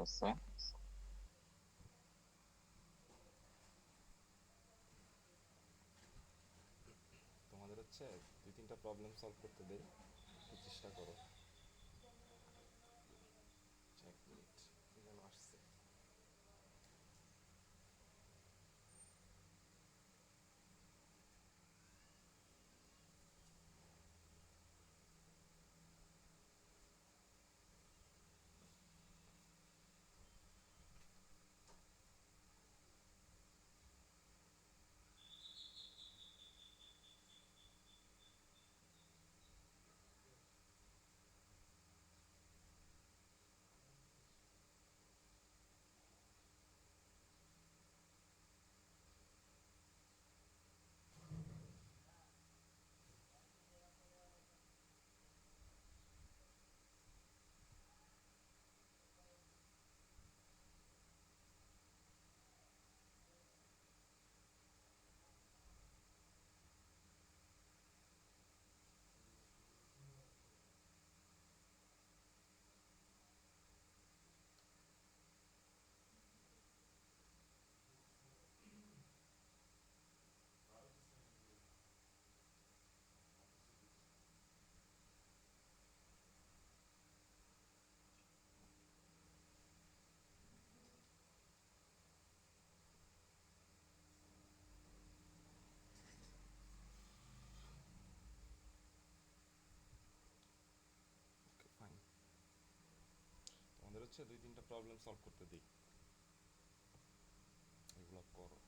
করতেছে। তোমাদের হচ্ছে দুই তিনটা প্রবলেম সলভ করতে দেই, একটু চেষ্টা করো। এক মিনিট, কি যেন আসছে। ওকে, ফাইন। তোমাদের হচ্ছে দুই তিনটা প্রবলেম সলভ করতে দিই, এগুলো করো।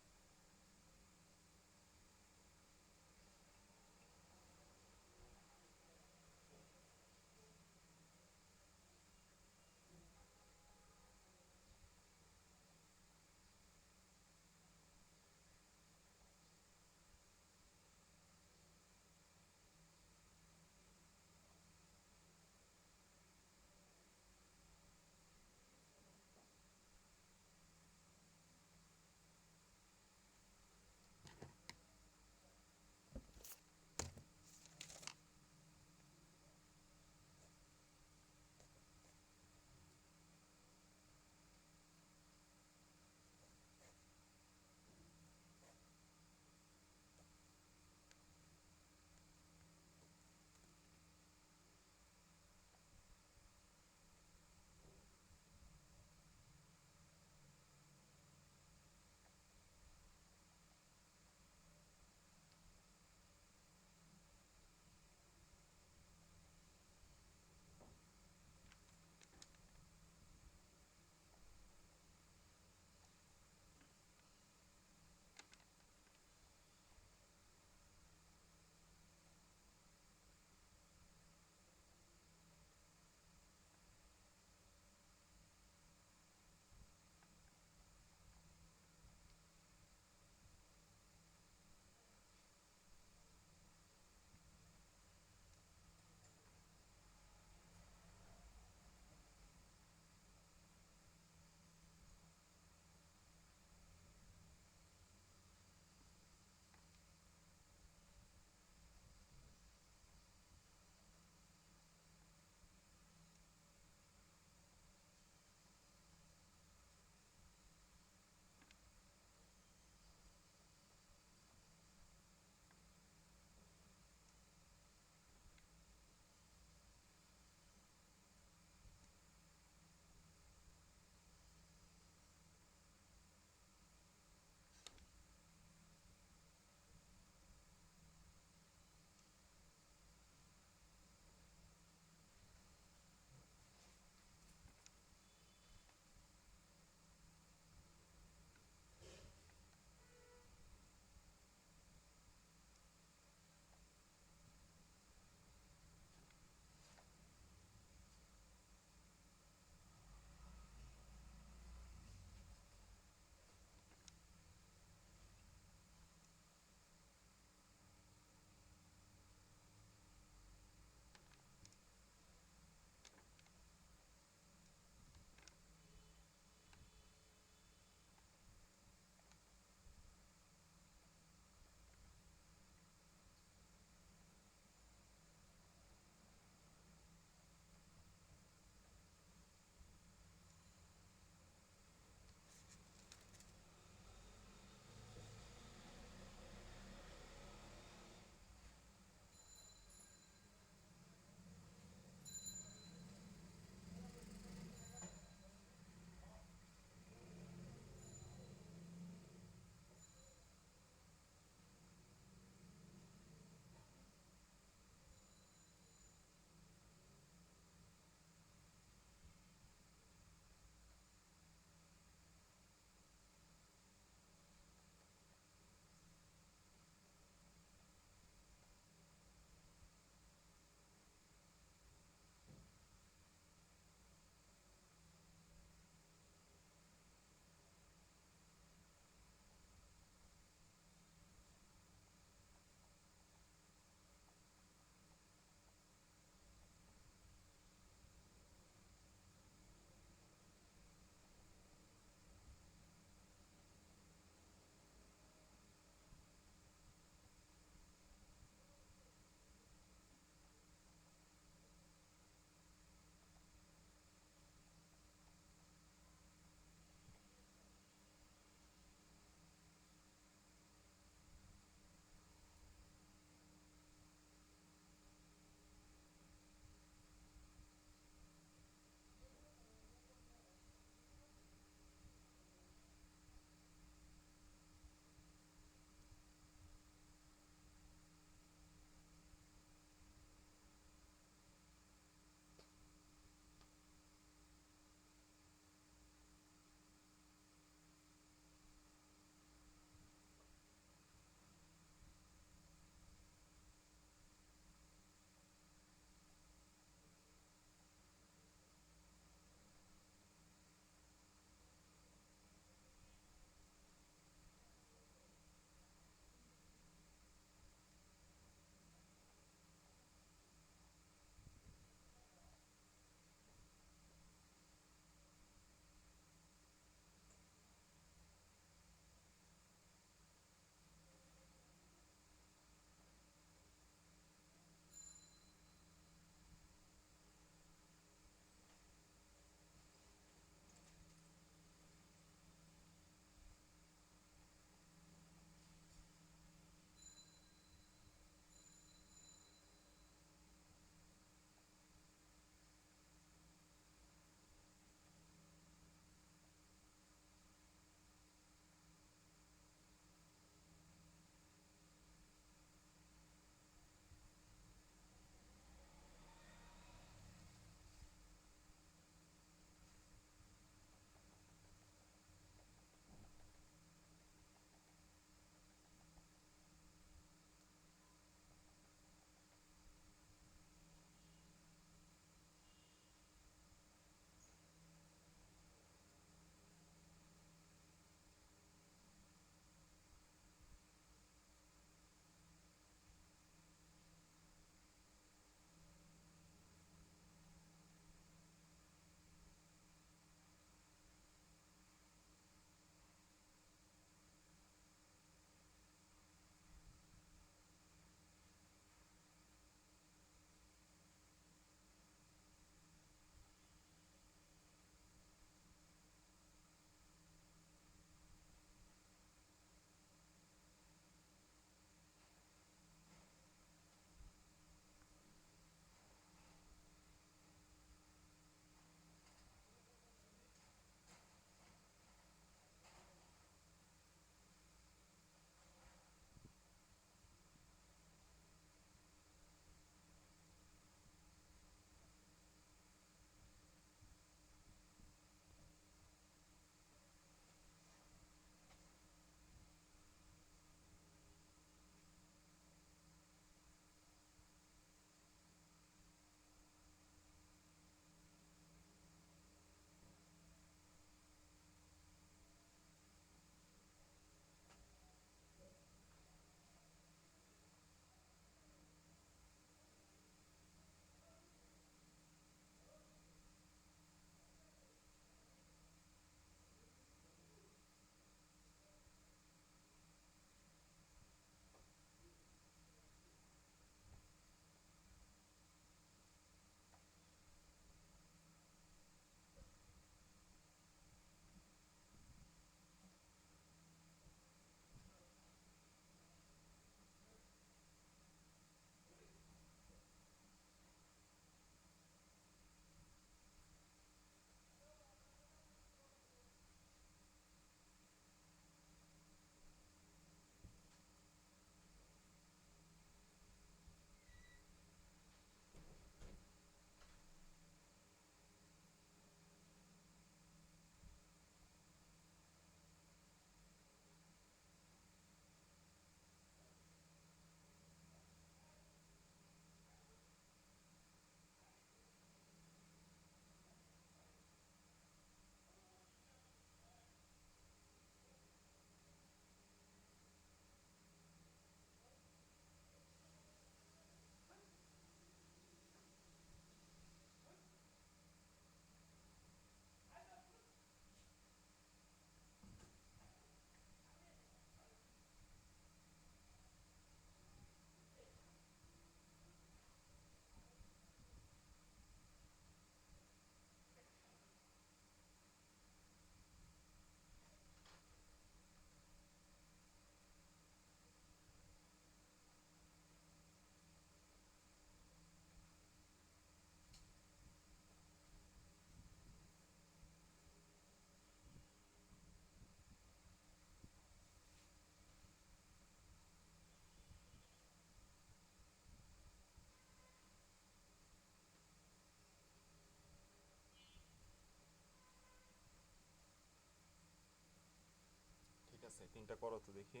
তিনটা করো তো দেখি।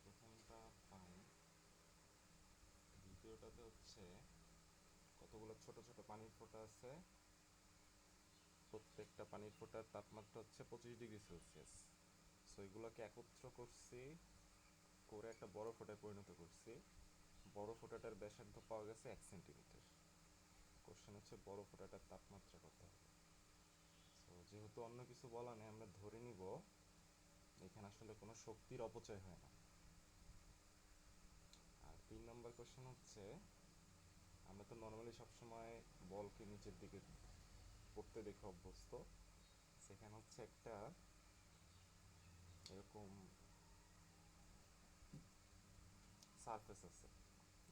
প্রথমটা ফাইন, দ্বিতীয়টাতে হচ্ছে কতগুলো ছোট ছোট পানির ফোঁটা আছে, প্রত্যেকটা পানির ফোঁটার তাপমাত্রা হচ্ছে 25 ডিগ্রি সেলসিয়াস। সো এগুলোকে একত্র করছি, করে একটা বড় ফোঁটায় পরিণত করছি। বড় ফোঁটাটার ব্যাসার্ধ পাওয়া গেছে 1 সেন্টিমিটার। কোশ্চেন হচ্ছে বড় ফোঁটাটার তাপমাত্রা কত হবে। সো যেহেতু অন্য কিছু বলা নেই, আমরা ধরে নিব এখানে আসলে কোনো শক্তির অপচয় হয় না। আর 3 নম্বর কোশ্চেন হচ্ছে, আমরা তো নর্মালি সবসময় বলকে নিচের দিকে পড়তে দেখে অভ্যস্ত। সেখানে হচ্ছে একটা এরকম সারফেস আছে,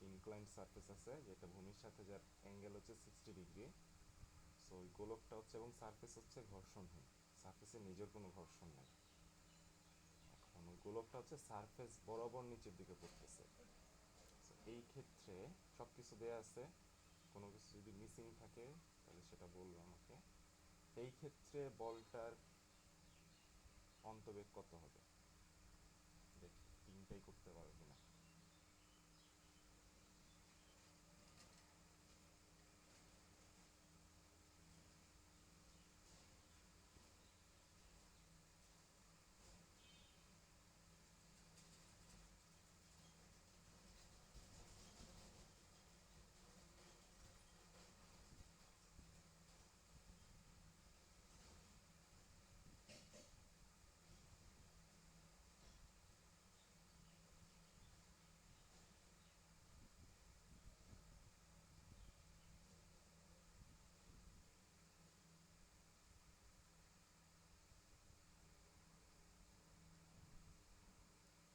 ইনক্লাইন্ড সারফেস আছে, যেটা ভূমির সাথে যার অ্যাঙ্গেল হচ্ছে 60 ডিগ্রি। সো ওই গোলকটা হচ্ছে, এবং সারফেস হচ্ছে ঘর্ষণহীন, সারফেসে নিজের কোনো ঘর্ষণ নাই। এখন ওই গোলকটা হচ্ছে সারফেস বরাবর নিচের দিকে পড়তেছে। সো এই ক্ষেত্রে সব কিছু দেয়া আছে, কোনো কিছু যদি মিসিং থাকে তাহলে সেটা বলবে আমাকে। এই ক্ষেত্রে বলটার অন্তবেগ কত হবে, দেখি তিনটাই করতে পারো কিনা।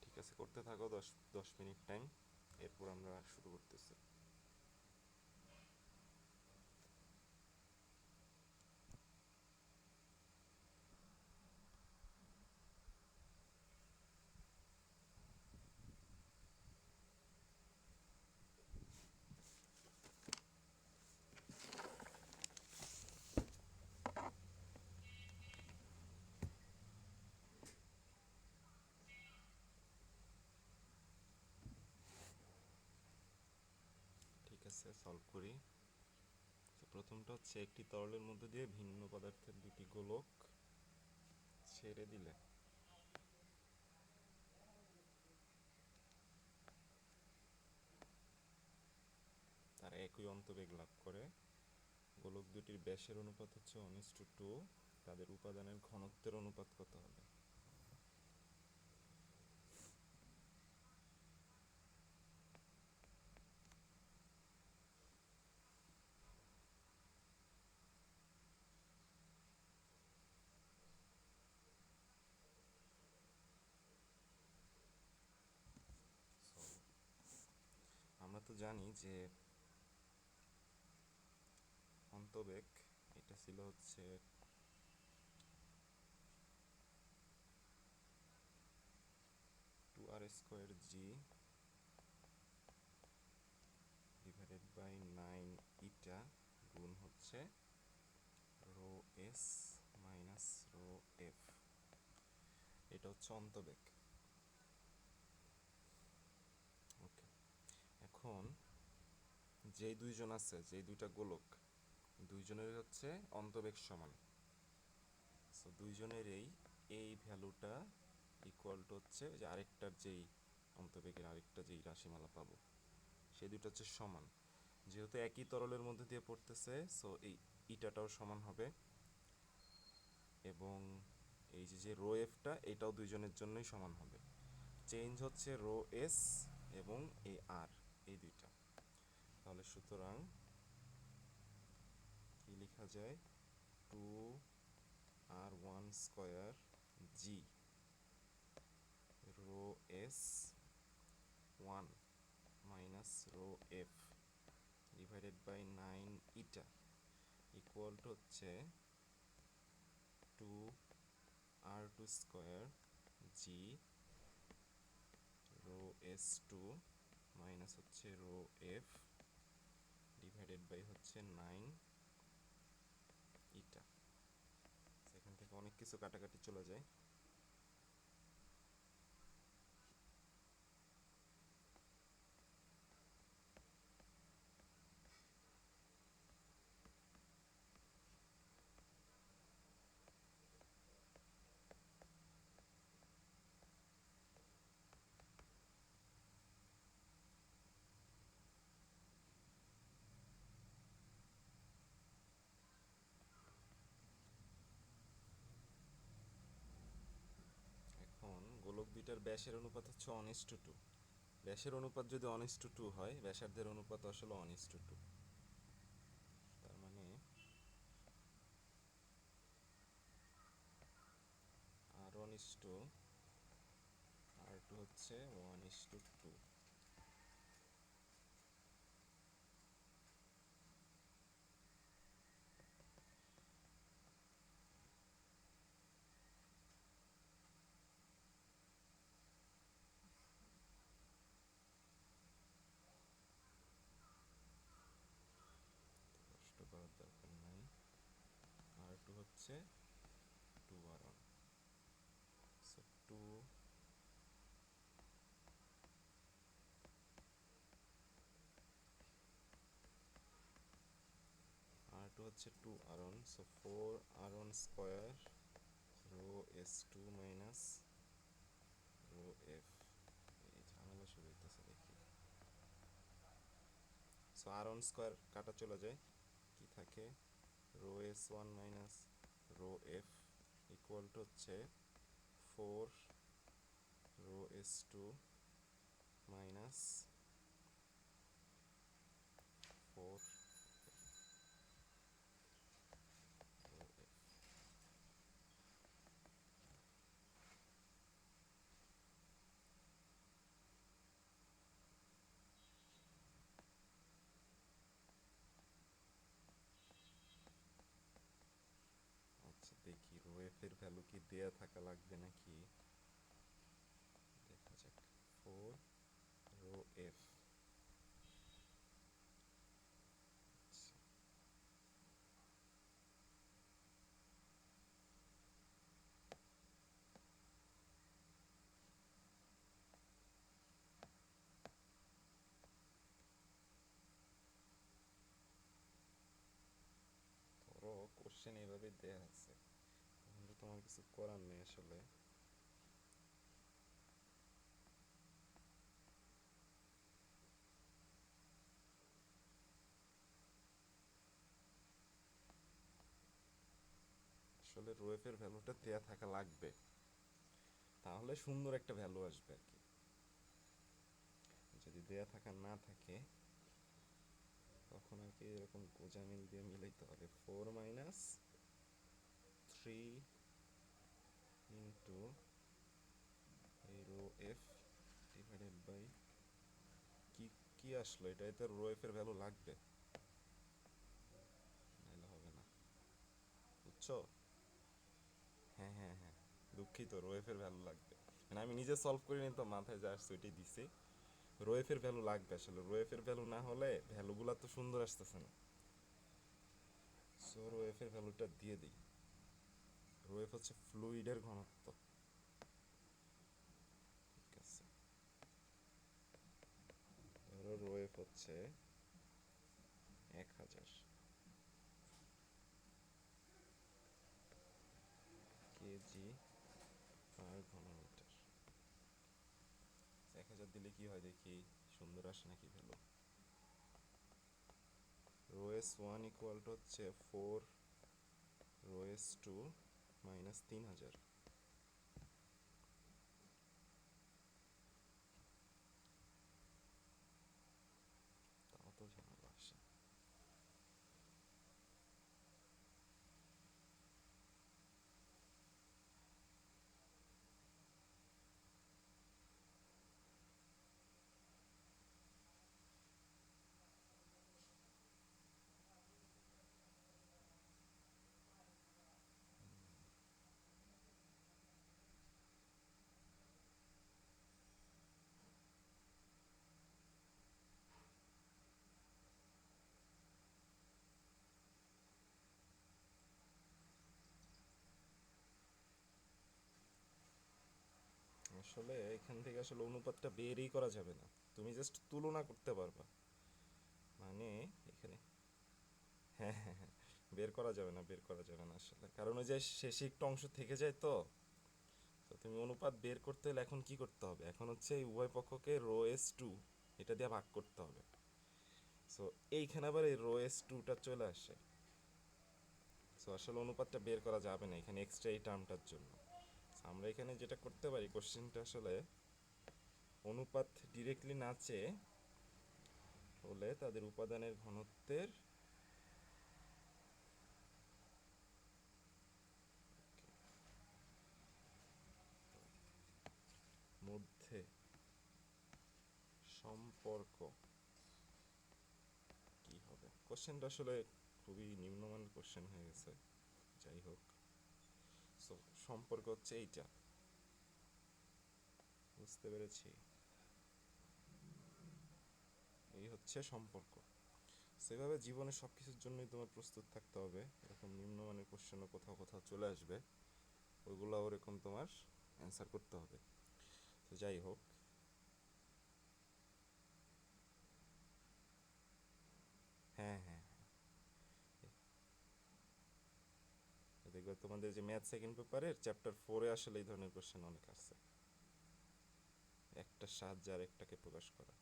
ঠিক আছে, করতে থাকো, 10 মিনিট টাইম, এরপর আমরা শুরু করতেছি। ঠিক আছে, সলভ করি। তো প্রথমটা হচ্ছে, একটি তরলের মধ্যে দিয়ে ভিন্ন পদার্থের দুটি গোলক ছেড়ে দিলে তারা একই অন্তবেগ লাভ করে। গোলক দুটির ব্যাসের অনুপাত হচ্ছে 1:2, তাদের উপাদানের ঘনত্বের অনুপাত কত হবে। So, আমরা তো জানি যে অন্তবেগ এটা ছিল হচ্ছে 2r² g/9 ইটা গুণ হচ্ছে rho S minus rho F. এটা হচ্ছে অন্তবেগ। ওকে, এখন যেই দুইজন আছে, যেই দুইটা গোলক, দুইজনের হচ্ছে অন্তবেগ সমান। সো দুইজনের এই ভ্যালুটা ইকুয়াল টু হচ্ছে যে আরেকটার যেই অন্তবেগের আরেকটা যেই রাশিমালা পাবো, সেই দুটো হচ্ছে সমান। যেহেতু একই তরলের মধ্যে দিয়ে পড়তেছে, সো এই ইটাটাও সমান হবে, এবং এই যে যে রো এফটা, এটাও দুইজনের জন্যই সমান হবে। চেঞ্জ হচ্ছে রো এস এবং এই আর, এই দুইটা। তাহলে সুতরাং কি লেখা যায়, 2r1² G rho S 1 minus rho F divided by 9 eta equal to হচ্ছে 2r2² G rho S 2 minus হচ্ছে রো এফ ডিভাইডেড বাই হচ্ছে 9 ইটা। এখান অনেক কিছু কাটাকাটি চলে যায়। এখন গোলক দুইটার ব্যাসের অনুপাত হচ্ছে 1:2। ব্যাসের অনুপাত যদি 1:2 হয়, ব্যাসার্ধের অনুপাত আসলে 1:2। তার মানে R1:R2 হচ্ছে 1:2। কষ্ট করার দরকার নাই। R2 হচ্ছে 2R1, সো 2 R2 হচ্ছে 2R1, so 4R1 square rho S2 minus rho F। এই ঝামেলা শুরু হইতেছে দেখি। সো R1 স্কয়ার কাটা চলে যায়, কি থাকে rho S1 minus rho F equal to হচ্ছে 4 rho S2 minus 4 rho F। আচ্ছা দেখি রো F এর ভ্যালু কি দেয়া থাকা লাগবে নাকি, দেখা যাক। 4 রো F, ধরো কোশ্চেন এইভাবে দেয়া আছে, তাহলে তোমার কিছু করার নেই আসলে। আসলে রো এফ এর ভ্যালুটা দেয়া থাকা লাগবে, তাহলে সুন্দর একটা ভ্যালু আসবে আর কি। যদি দেয়া থাকা না থাকে তখন আর কি এরকম গোজামিল দিয়ে মিলাইতে হবে। 4 মাইনাস 3 ইন্টু এই রো এফ ডিভাইডেড বাই কি কি আসলো, এটা এতে রো এফ এর ভ্যালু লাগবে, নাহলে হবে না, বুঝছো? হ্যাঁ হ্যাঁ হ্যাঁ, দুঃখিত, রো এফ এর ভ্যালু লাগবে। মানে আমি নিজে সলভ করিনি তো, মাথায় যা আসছে ওইটাই দিছি। রো এফ এর ভ্যালু লাগবে আসলে, রো এফ এর ভ্যালু না হলে ভ্যালুগুলা তো সুন্দর আসতেছে না। সো রো এফ এর ভ্যালুটা দিয়ে দিই। রো এফ হচ্ছে ফ্লুইডের ঘনত্ব, ঠিক আছে। ধরো রো এফ হচ্ছে 1000 কেজি পার ঘনমিটার। 1000 দিলে কি হয় দেখি, সুন্দর আসে নাকি value. Rho S one equal to হচ্ছে 4 রো এস টু মাইনাস 3000। তাও তো ঝামেলা আসে। আসলে এখান থেকে আসলে অনুপাতটা বেরই করা যাবে না, তুমি জাস্ট তুলনা করতে পারবা। মানে এখানে হ্যাঁ হ্যাঁ হ্যাঁ, বের করা যাবে না, বের করা যাবে না আসলে, কারণ ওই যে শেষে একটু অংশ থেকে যায় তো। তো তুমি অনুপাত বের করতে হলে এখন কি করতে হবে, এখন হচ্ছে এই উভয় পক্ষকে রো এস টু এটা দিয়ে ভাগ করতে হবে। সো এইখানে আবার এই রো এস টুটা চলে আসে। সো আসলে অনুপাতটা বের করা যাবে না এখানে এক্সট্রা এই টার্মটার জন্য। So আমরা এখানে যেটা করতে পারি, কোশ্চেনটা আসলে অনুপাত ডিরেক্টলি না চেয়ে হলে তাদের উপাদানের ঘনত্বের মধ্যে সম্পর্ক কি হবে। কোশ্চেনটা আসলে খুবই নিম্নমানের কোশ্চেন হয়ে গেছে, যাই হোক। সো সম্পর্ক হচ্ছে এইটা, বুঝতে পেরেছি, এই হচ্ছে সম্পর্ক। সেভাবে জীবনে সব কিছুর জন্যই তোমার প্রস্তুত থাকতে হবে, এরকম নিম্নমানের কোশ্চেনও কোথাও কোথাও চলে আসবে, ওইগুলো ওরকম তোমার অ্যান্সার করতে হবে। তো যাই হোক, হ্যাঁ হ্যাঁ, দেখবে তোমাদের যে ম্যাথ সেকেন্ড পেপারের চ্যাপ্টার 4-এ আসলে এই ধরনের কোশ্চেন অনেক আসছে, একটা সাহায্যে আরেকটাকে প্রকাশ করা।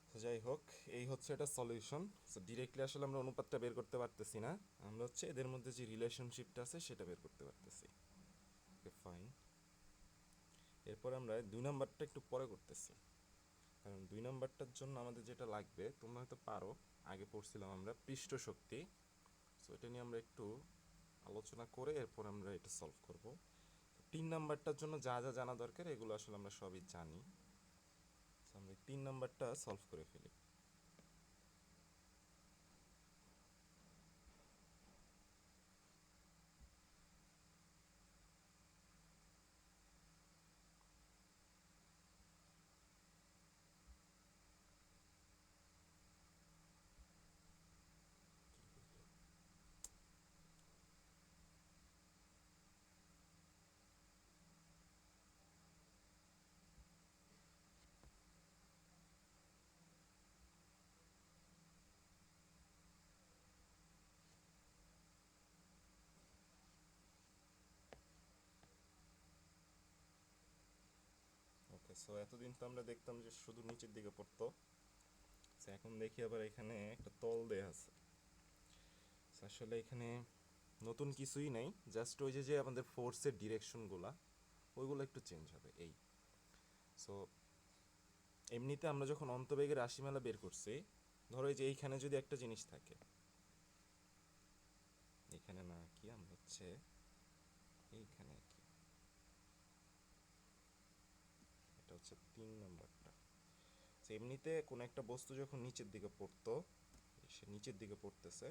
তো যাই হোক, এই হচ্ছে এটা সলিউশন। সো ডিরেক্টলি আসলে আমরা অনুপাতটা বের করতে পারতেছি না, আমরা হচ্ছে এদের মধ্যে যে রিলেশনশিপটা আছে সেটা বের করতে পারতেছি। Okay fine. এরপর আমরা 2 নাম্বারটা একটু পরে করতেছি, কারণ 2 নাম্বারটার জন্য আমাদের যেটা লাগবে তোমরা হয়তো পারো, আগে পড়ছিলাম আমরা পৃষ্ঠ শক্তি। সো এটা নিয়ে আমরা একটু আলোচনা করে এরপর আমরা এটা সলভ করব। 3 নাম্বারটার জন্য যা যা জানা দরকার এগুলো আসলে আমরা সবই জানি। সো আমরা 3 নাম্বারটা সলভ করে ফেলি। ওকে, সো এতদিন তো আমরা দেখতাম যে শুধু নিচের দিকে পড়তো, সো এখন দেখি আবার এখানে একটা তল দেয়া আছে। So আসলে এখানে নতুন কিছুই নাই, জাস্ট ওই যে যে আমাদের ফোর্সের ডিরেকশনগুলা ওইগুলো একটু চেঞ্জ হবে এই। সো এমনিতে আমরা যখন অন্তবেগের রাশিমালা বের করছি, ধরো এই যে এইখানে যদি একটা জিনিস থাকে, এখানে না কি আমরা হচ্ছে এইখানে আর কি, এটা হচ্ছে 3 নাম্বারটা। তো এমনিতে কোনো একটা বস্তু যখন নিচের দিকে পড়তো, সে নিচের দিকে পড়তেছে,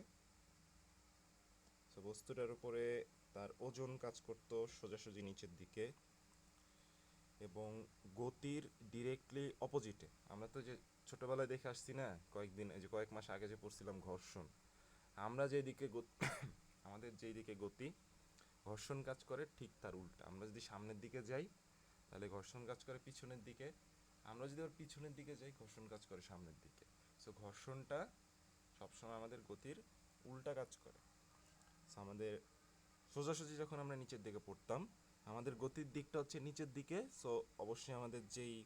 তো বস্তুটার উপরে তার ওজন কাজ করতো সোজাসুজি নিচের দিকে, এবং গতির ডিরেক্টলি অপোজিটে। আমরা তো যে ছোটবেলায় দেখে আসছি না, কয়েকদিন এই যে কয়েক মাস আগে যে পড়ছিলাম ঘর্ষণ, আমরা যেদিকে আমাদের যেই দিকে গতি, ঘর্ষণ কাজ করে ঠিক তার উল্টা। আমরা যদি সামনের দিকে যাই তাহলে ঘর্ষণ কাজ করে পিছনের দিকে, আমরা যদি ওর পিছনের দিকে যাই ঘর্ষণ কাজ করে সামনের দিকে। সো ঘর্ষণটা সবসময় আমাদের গতির উল্টা কাজ করে। সো আমাদের সোজাসুজি যখন আমরা নিচের দিকে পড়তাম, আমাদের গতির দিকটা হচ্ছে নিচের দিকে, সো অবশ্যই আমাদের যেই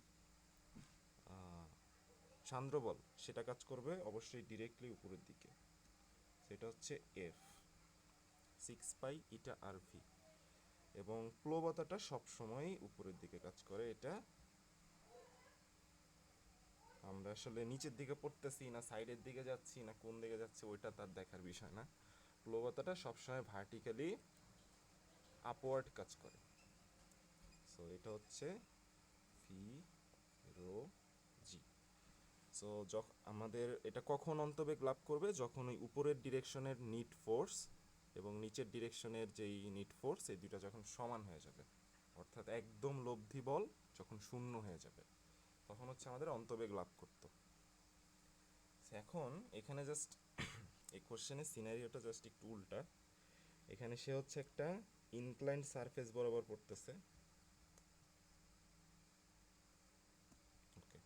সান্দ্রবল সেটা কাজ করবে অবশ্যই ডিরেক্টলি উপরের দিকে, সেটা হচ্ছে এফ 6π η/v। এবং প্লবতাটা সবসময় উপরের দিকে কাজ করে, এটা আমরা আসলে নিচের দিকে পড়তেছি না সাইডের দিকে যাচ্ছি না কোন দিকে যাচ্ছে ওইটা তার দেখার বিষয় না, প্লবতাটা সবসময় ভার্টিক্যালি আপওয়ার্ড কাজ করে। সো এটা হচ্ছে ভি রো জি। সো আমাদের এটা কখন অন্তবেগ লাভ করবে, যখন ওই উপরের ডিরেকশনের নিট ফোর্স এবং নিচের ডিরেকশনের যেই নিট ফোর্স এই দুইটা যখন সমান হয়ে যাবে, অর্থাৎ একদম লব্ধি বল যখন শূন্য হয়ে যাবে, তখন হচ্ছে আমাদের অন্তবেগ লাভ করতো। এখন এখানে জাস্ট এই কোশ্চেনের সিনারিওটা জাস্ট একটু উল্টা। এখানে সে হচ্ছে একটা ইনক্লাইন্ড সারফেস বরাবর পড়তেছে। ওকে,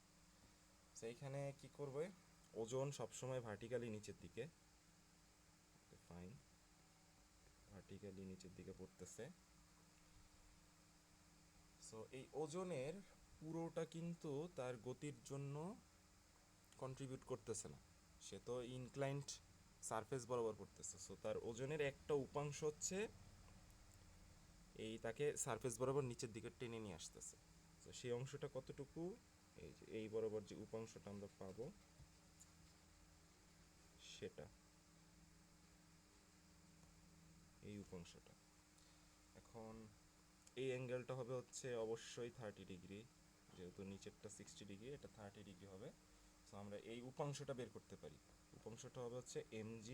তো এইখানে কি করবে, ওজন সবসময় ভার্টিক্যালি নিচের দিকে, ফাইন, ভার্টিক্যালি নিচের দিকে পড়তেছে। সো এই ওজনের পুরোটা কিন্তু তার গতির জন্য কন্ট্রিবিউট করতেছে না, সে তো ইনক্লাইন্ড সারফেস বরাবর পড়তেছে। সো তার ওজনের একটা উপাংশ হচ্ছে এই তাকে সারফেস বরাবর নিচের দিকে টেনে নিয়ে আসতেছে। তো সেই অংশটা কতটুকু, এই যে এই বরাবর যে উপাংশটা আমরা পাবো সেটা, এই উপাংশটা। এখন এই অ্যাঙ্গেলটা হবে হচ্ছে অবশ্যই 30 ডিগ্রি, যেহেতু নিচেরটা 60 ডিগ্রি, এটা 30 ডিগ্রি হবে। সো আমরা এই উপাংশটা বের করতে পারি, উপাংশটা হবে হচ্ছে mg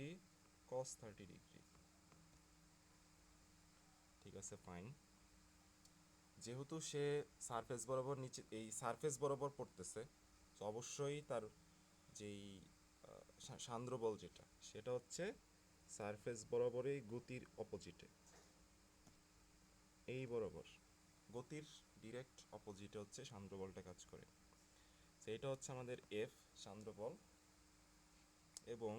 cos 30 ডিগ্রি। ঠিক আছে, ফাইন। যেহেতু সে সারফেস বরাবর নিচে, এই সারফেস বরাবর পড়তেছে, তো অবশ্যই তার যেই সান্দ্র বল যেটা, সেটা হচ্ছে সারফেস বরাবরই গতির অপোজিটে, এই বরাবর গতির ডিরেক্ট অপোজিটে হচ্ছে সান্দ্র বলটা কাজ করে। তো এটা হচ্ছে আমাদের এফ সান্দ্র বল, এবং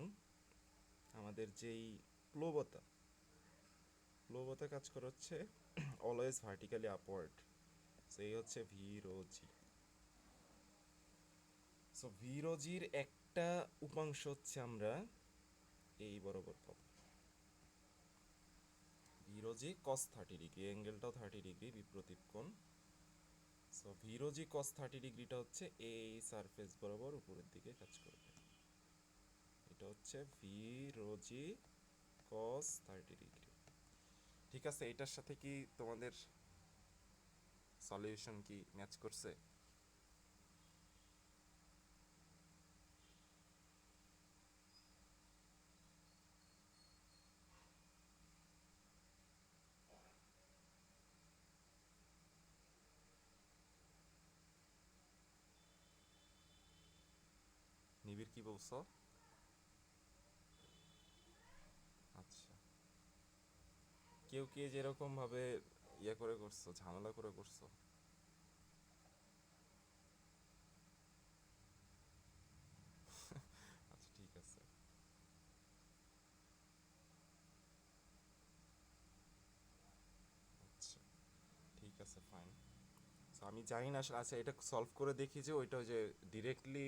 আমাদের যেই প্লবতা, প্লবতা কাজ করে হচ্ছে অলওয়েজ ভার্টিক্যালি আপওয়ার্ড। সো এই হচ্ছে ভি রো জি। সো ভি রো জির একটা উপাংশ হচ্ছে আমরা এই বরাবর পাবো, ভি রো জি কস 30 ডিগ্রি, অ্যাঙ্গেলটাও 30 ডিগ্রি, বিপরীত কোণ। সো ভি রো জি কস 30 ডিগ্রিটা হচ্ছে এই সারফেস বরাবর উপরের দিকে কাজ করবে, এটা হচ্ছে ভি রো জি কস 30 ডিগ্রি। ঠিক আছে, এটার সাথে কি তোমাদের সলিউশন কি ম্যাচ করছে? নিবিড় কি বলছো? আচ্ছা, কেউ কে যেরকম ভাবে ইয়ে করে করছো, ঝামেলা করে করছো। আচ্ছা, ঠিক আছে। আচ্ছা, ঠিক আছে, ফাইন। সো আমি জানি না আসলে, আচ্ছা এটা সলভ করে দেখি যে ওইটা ওই যে ডিরেক্টলি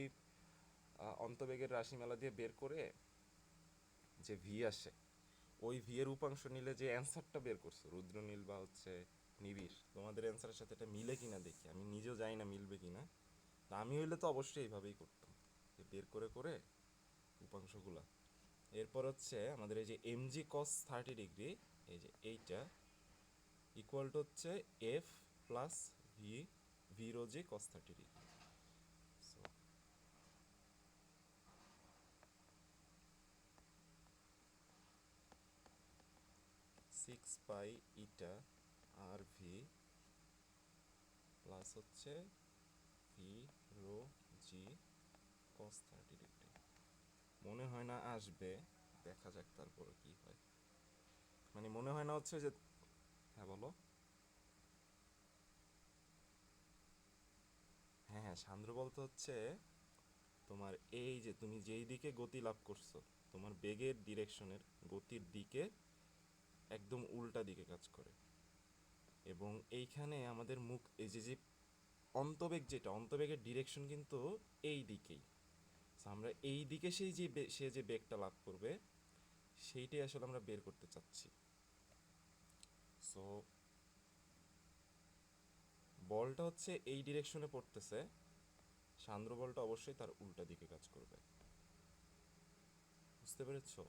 অন্তবেগের রাশিমালা দিয়ে বের করে যে ভি আসে, ওই ভি এর উপাংশ নিলে যে অ্যান্সারটা বের করছো রুদ্রনীল বা হচ্ছে নিবিড়, তোমাদের অ্যান্সারের সাথে এটা মিলে কিনা দেখি, আমি নিজেও জানি না মিলবে কিনা। তা আমি হইলে তো অবশ্যই এইভাবেই করতাম, যে বের করে করে উপাংশগুলা। এরপর হচ্ছে আমাদের এই যে mg cos 30 ডিগ্রি, এই যে এইটা ইকুয়াল টু হচ্ছে F plus V, V rho G cos 30 degree. So 6 pi eta আর ভি প্লাস হচ্ছে V rho G cos 30 degree. মনে হয় না আসবে, দেখা যাক তারপরে কি হয়। মানে মনে হয় না হচ্ছে যে, হ্যাঁ বলো। হ্যাঁ হ্যাঁ, সান্দ্র বলতে হচ্ছে তোমার এই যে তুমি যেই দিকে গতি লাভ করছো, তোমার বেগের ডিরেকশনের গতির দিকে একদম উল্টা দিকে কাজ করে। এবং এইখানে আমাদের মুখ এই যে যে অন্তবেগ, যেটা অন্তবেগের ডিরেকশন কিন্তু এই দিকেই। So আমরা এই দিকে সেই যে সে যে বেগটা লাভ করবে, সেইটাই আসলে আমরা বের করতে চাচ্ছি। সো বলটা হচ্ছে এই ডিরেকশনে পড়তেছে, সান্দ্র বলটা অবশ্যই তার উল্টা দিকে কাজ করবে। বুঝতে পেরেছো?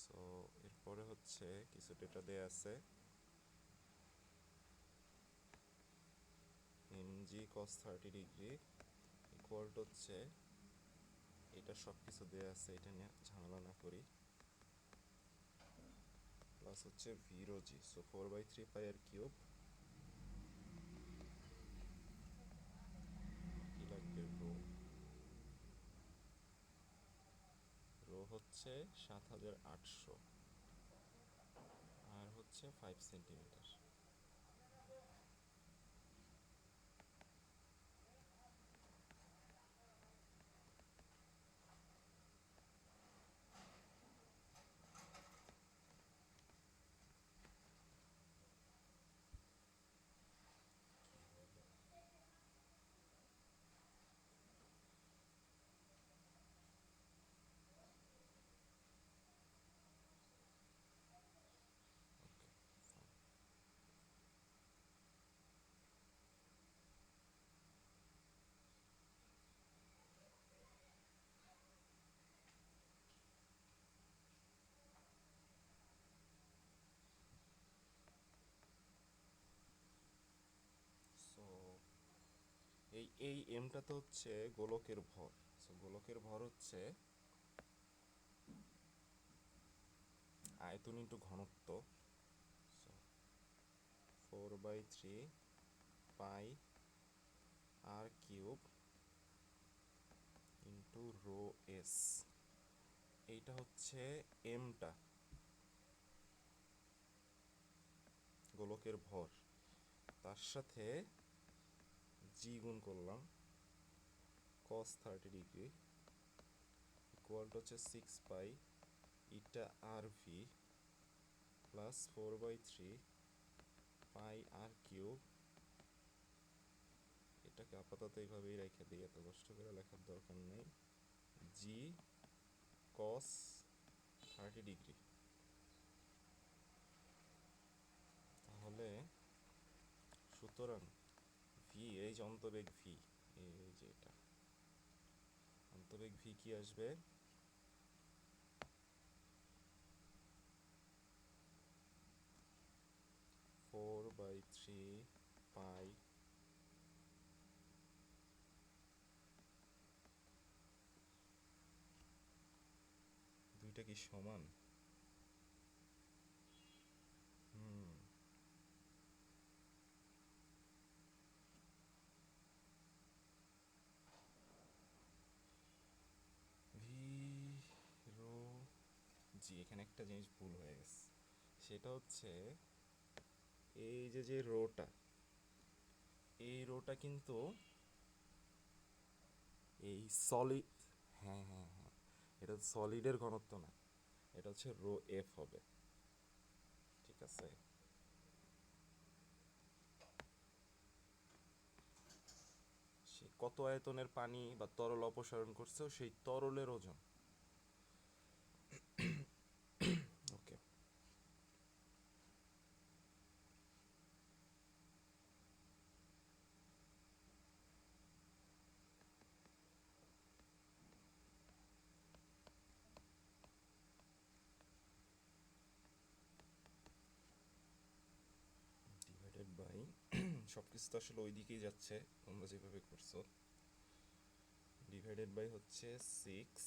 সো এরপরে হচ্ছে কিছু ডেটা দেয়া আছে, mg cos 30 degree equal to হচ্ছে, এটা সব কিছু দেয়া আছে, এটা নিয়ে ঝামেলা না করি, প্লাস হচ্ছে ভি রো জি, সো 4/3 পাই আর কিউব, কি লাগবে রো, হচ্ছে 7,800 আর হচ্ছে 5 সেন্টিমিটার। সো এই এমটা তো হচ্ছে গোলকের ভর। সো গোলকের ভর হচ্ছে আয়তন ইন্টু ঘনত্ব। সো 4/3 পাই আর কিউব ইন্টু রো এস। এইটা হচ্ছে এমটা, গোলকের ভর। তার সাথে জি গুণ করলাম cos 30 ডিগ্রি ইকুয়াল টু হচ্ছে 6 পাই ইটা আর ভি প্লাস 4/3 পাই আর কিউব। এটাকে আপাতত এইভাবেই রেখে দিই, এত কষ্ট করে লেখার দরকার নেই। জি cos 30 ডিগ্রি। তাহলে সুতরাং ভি, এই যে অন্তবেগ ভি, এই যে এটা অন্তবেগ ভি কি আসবে, 4/3 পাই দুইটা কি সমান? হুম, ভি রো জি। এখানে একটা জিনিস ভুল হয়ে গেছে, সেটা হচ্ছে এই যে যে রোটা, এই রোটা কিন্তু এই সলিড, হ্যাঁ হ্যাঁ হ্যাঁ, এটা সলিডের ঘনত্ব না, এটা হচ্ছে রো এফ হবে। ঠিক আছে, সে কত আয়তনের পানি বা তরল অপসারণ করছে সেই তরলের ওজন। ওকে, ডিভাইডেড বাই, সব কিছু তো আসলে ওই দিকেই যাচ্ছে তোমরা যেভাবে করছো। ডিভাইডেড বাই হচ্ছে 6,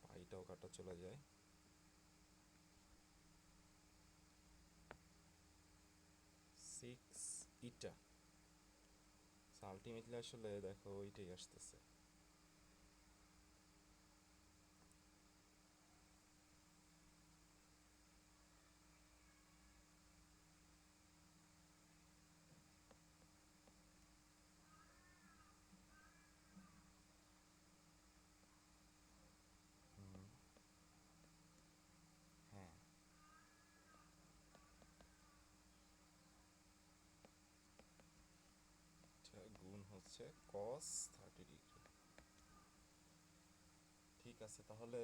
পাইটাও কাটা চলে যায়, 6 ইটা। আলটিমেটলি আসলে দেখো ওইটাই আসতেছে। হ্যাঁ, এটা গুণ হচ্ছে cos 30 ডিগ্রি। ঠিক আছে, তাহলে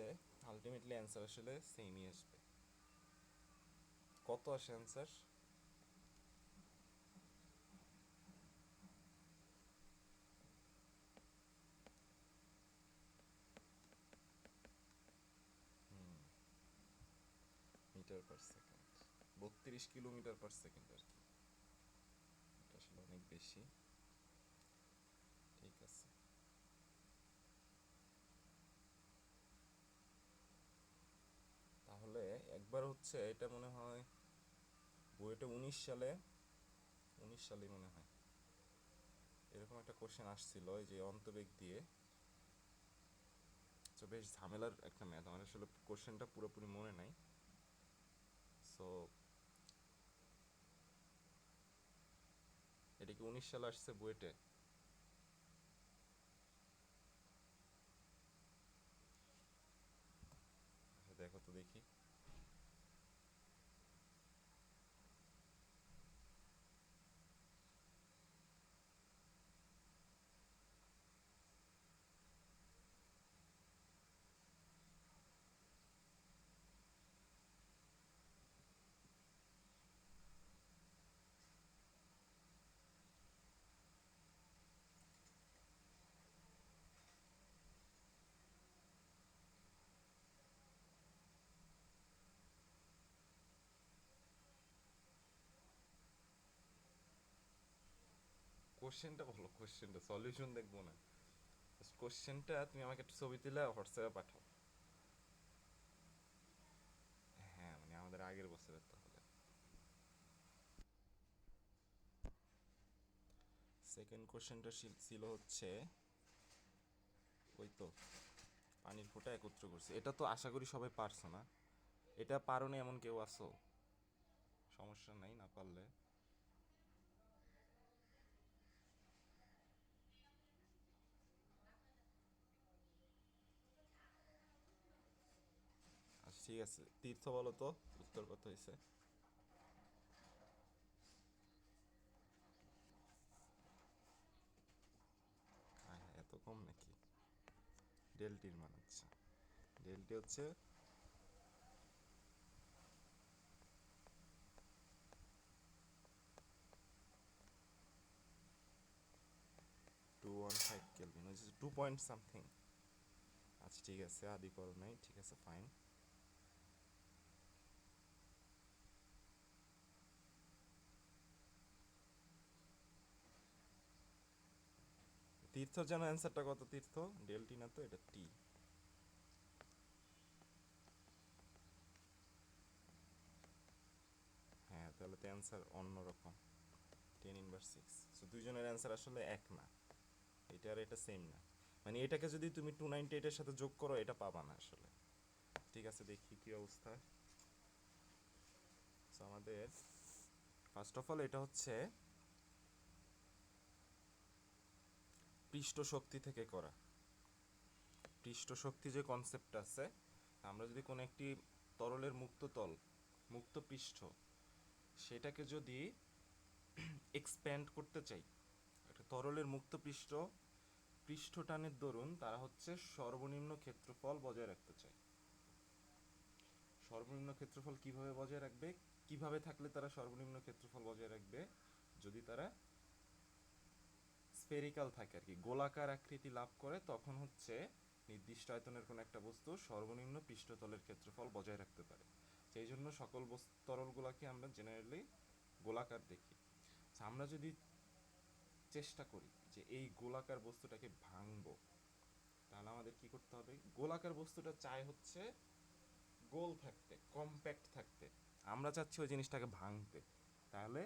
আলটিমেটলি অ্যান্সার আসলে সেমই আসবে। কত আসে answer? Metre per second, 32 kilometre per second আর কি। এটা আসলে অনেক বেশি। ঠিক আছে, তাহলে একবার হচ্ছে এটা মনে হয় বইটা 19 সালে, 19 সালে মনে হয় এরকম একটা কোশ্চেন আসছিল, এই যে অন্তবেগ দিয়ে তো বেশ ঝামেলার একটা ম্যাথ, আমার আসলে কোশ্চেনটা পুরোপুরি মনে নাই। সো এটা কি 19 সালে আসছে বুয়েটে? আচ্ছা, দেখো তো দেখি। কোশ্চেনটা বলো, কোশ্চেনটা সলিউশন দেখবো না। কোশ্চেনটা তুমি আমাকে একটা ছবি তুলে হোয়াটসঅ্যাপে পাঠাও। হ্যাঁ মানে আমাদের আগের বছরের তাহলে। সেকেন্ড কোশ্চেনটা ছিল হচ্ছে ওই তো পানির ফোঁটা একত্র করছে, এটা তো আশা করি সবাই পারছো না। এটা পারো না এমন কেউ আসো? সমস্যা নাই না পারলে। আচ্ছা ঠিক আছে, তীর্থ বলো তো উত্তর কত হয়েছে? হ্যাঁ হ্যাঁ, এত কম নাকি? ডেলটির মান আচ্ছা, ডেলটি হচ্ছে 215 কেলভিন, হচ্ছে 2 পয়েন্ট সামথিং। আচ্ছা ঠিক আছে, আদি করো নাই, ঠিক আছে ফাইন। তীর্থর যেন অ্যান্সারটা কত? তীর্থ ডেলটি না তো, এটা টি। হ্যাঁ তাহলে তো অ্যান্সার অন্যরকম, 10 ইনভার্স 6। সো দুইজনের অ্যান্সার আসলে এক না, এটা আর এটা সেম না। মানে এটাকে যদি তুমি 298 এর সাথে যোগ করো এটা পাবা না আসলে। ঠিক আছে দেখি কি অবস্থা। সো আমাদের ফার্স্ট অফ অল এটা হচ্ছে পৃষ্ঠ শক্তি থেকে করা। পৃষ্ঠ শক্তি যে কনসেপ্ট আছে, আমরা যদি কোনো একটি তরলের মুক্ত তল, মুক্ত পৃষ্ঠ, সেটাকে যদি এক্সপ্যান্ড করতে চাই, একটা তরলের মুক্ত পৃষ্ঠ, পৃষ্ঠটানের দরুন তারা হচ্ছে সর্বনিম্ন ক্ষেত্রফল বজায় রাখতে চায়। সর্বনিম্ন ক্ষেত্রফল কিভাবে বজায় রাখবে? কিভাবে থাকলে তারা সর্বনিম্ন ক্ষেত্রফল বজায় রাখবে? যদি তারা স্পেরিক্যাল থাকে আর কি, গোলাকার আকৃতি লাভ করে, তখন হচ্ছে নির্দিষ্ট আয়তনের কোনো একটা বস্তু সর্বনিম্ন পৃষ্ঠতলের ক্ষেত্রফল বজায় রাখতে পারে। সেই জন্য সকল তরলগুলোকে আমরা জেনারেলি গোলাকার দেখি। আমরা যদি চেষ্টা করি যে এই গোলাকার বস্তুটাকে ভাঙবো, তাহলে আমাদের কি করতে হবে? গোলাকার বস্তুটা চায় হচ্ছে গোল থাকতে, কম্প্যাক্ট থাকতে, আমরা চাচ্ছি ওই জিনিসটাকে ভাঙতে। তাহলে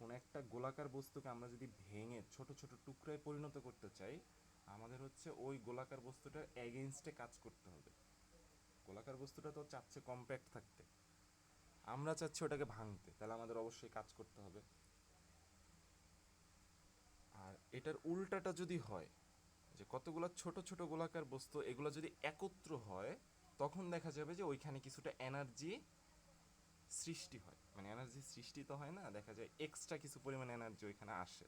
কোনো একটা গোলাকার বস্তুকে আমরা যদি ভেঙে ছোট ছোট টুকরায় পরিণত করতে চাই, আমাদের হচ্ছে ওই গোলাকার বস্তুটার এগেইনস্টে কাজ করতে হবে। গোলাকার বস্তুটা তো চাচ্ছে কম্প্যাক্ট থাকতে, আমরা চাচ্ছি ওটাকে ভাঙতে, তাহলে আমাদের অবশ্যই কাজ করতে হবে। আর এটার উল্টাটা যদি হয়, যে কতগুলো ছোট ছোট গোলাকার বস্তু এগুলো যদি একত্র হয়, তখন দেখা যাবে যে ওইখানে কিছুটা এনার্জি সৃষ্টি হয়। মানে এনার্জি সৃষ্টি তো হয় না, দেখা যায় এক্সট্রা কিছু পরিমাণ এনার্জি ওইখানে আসে।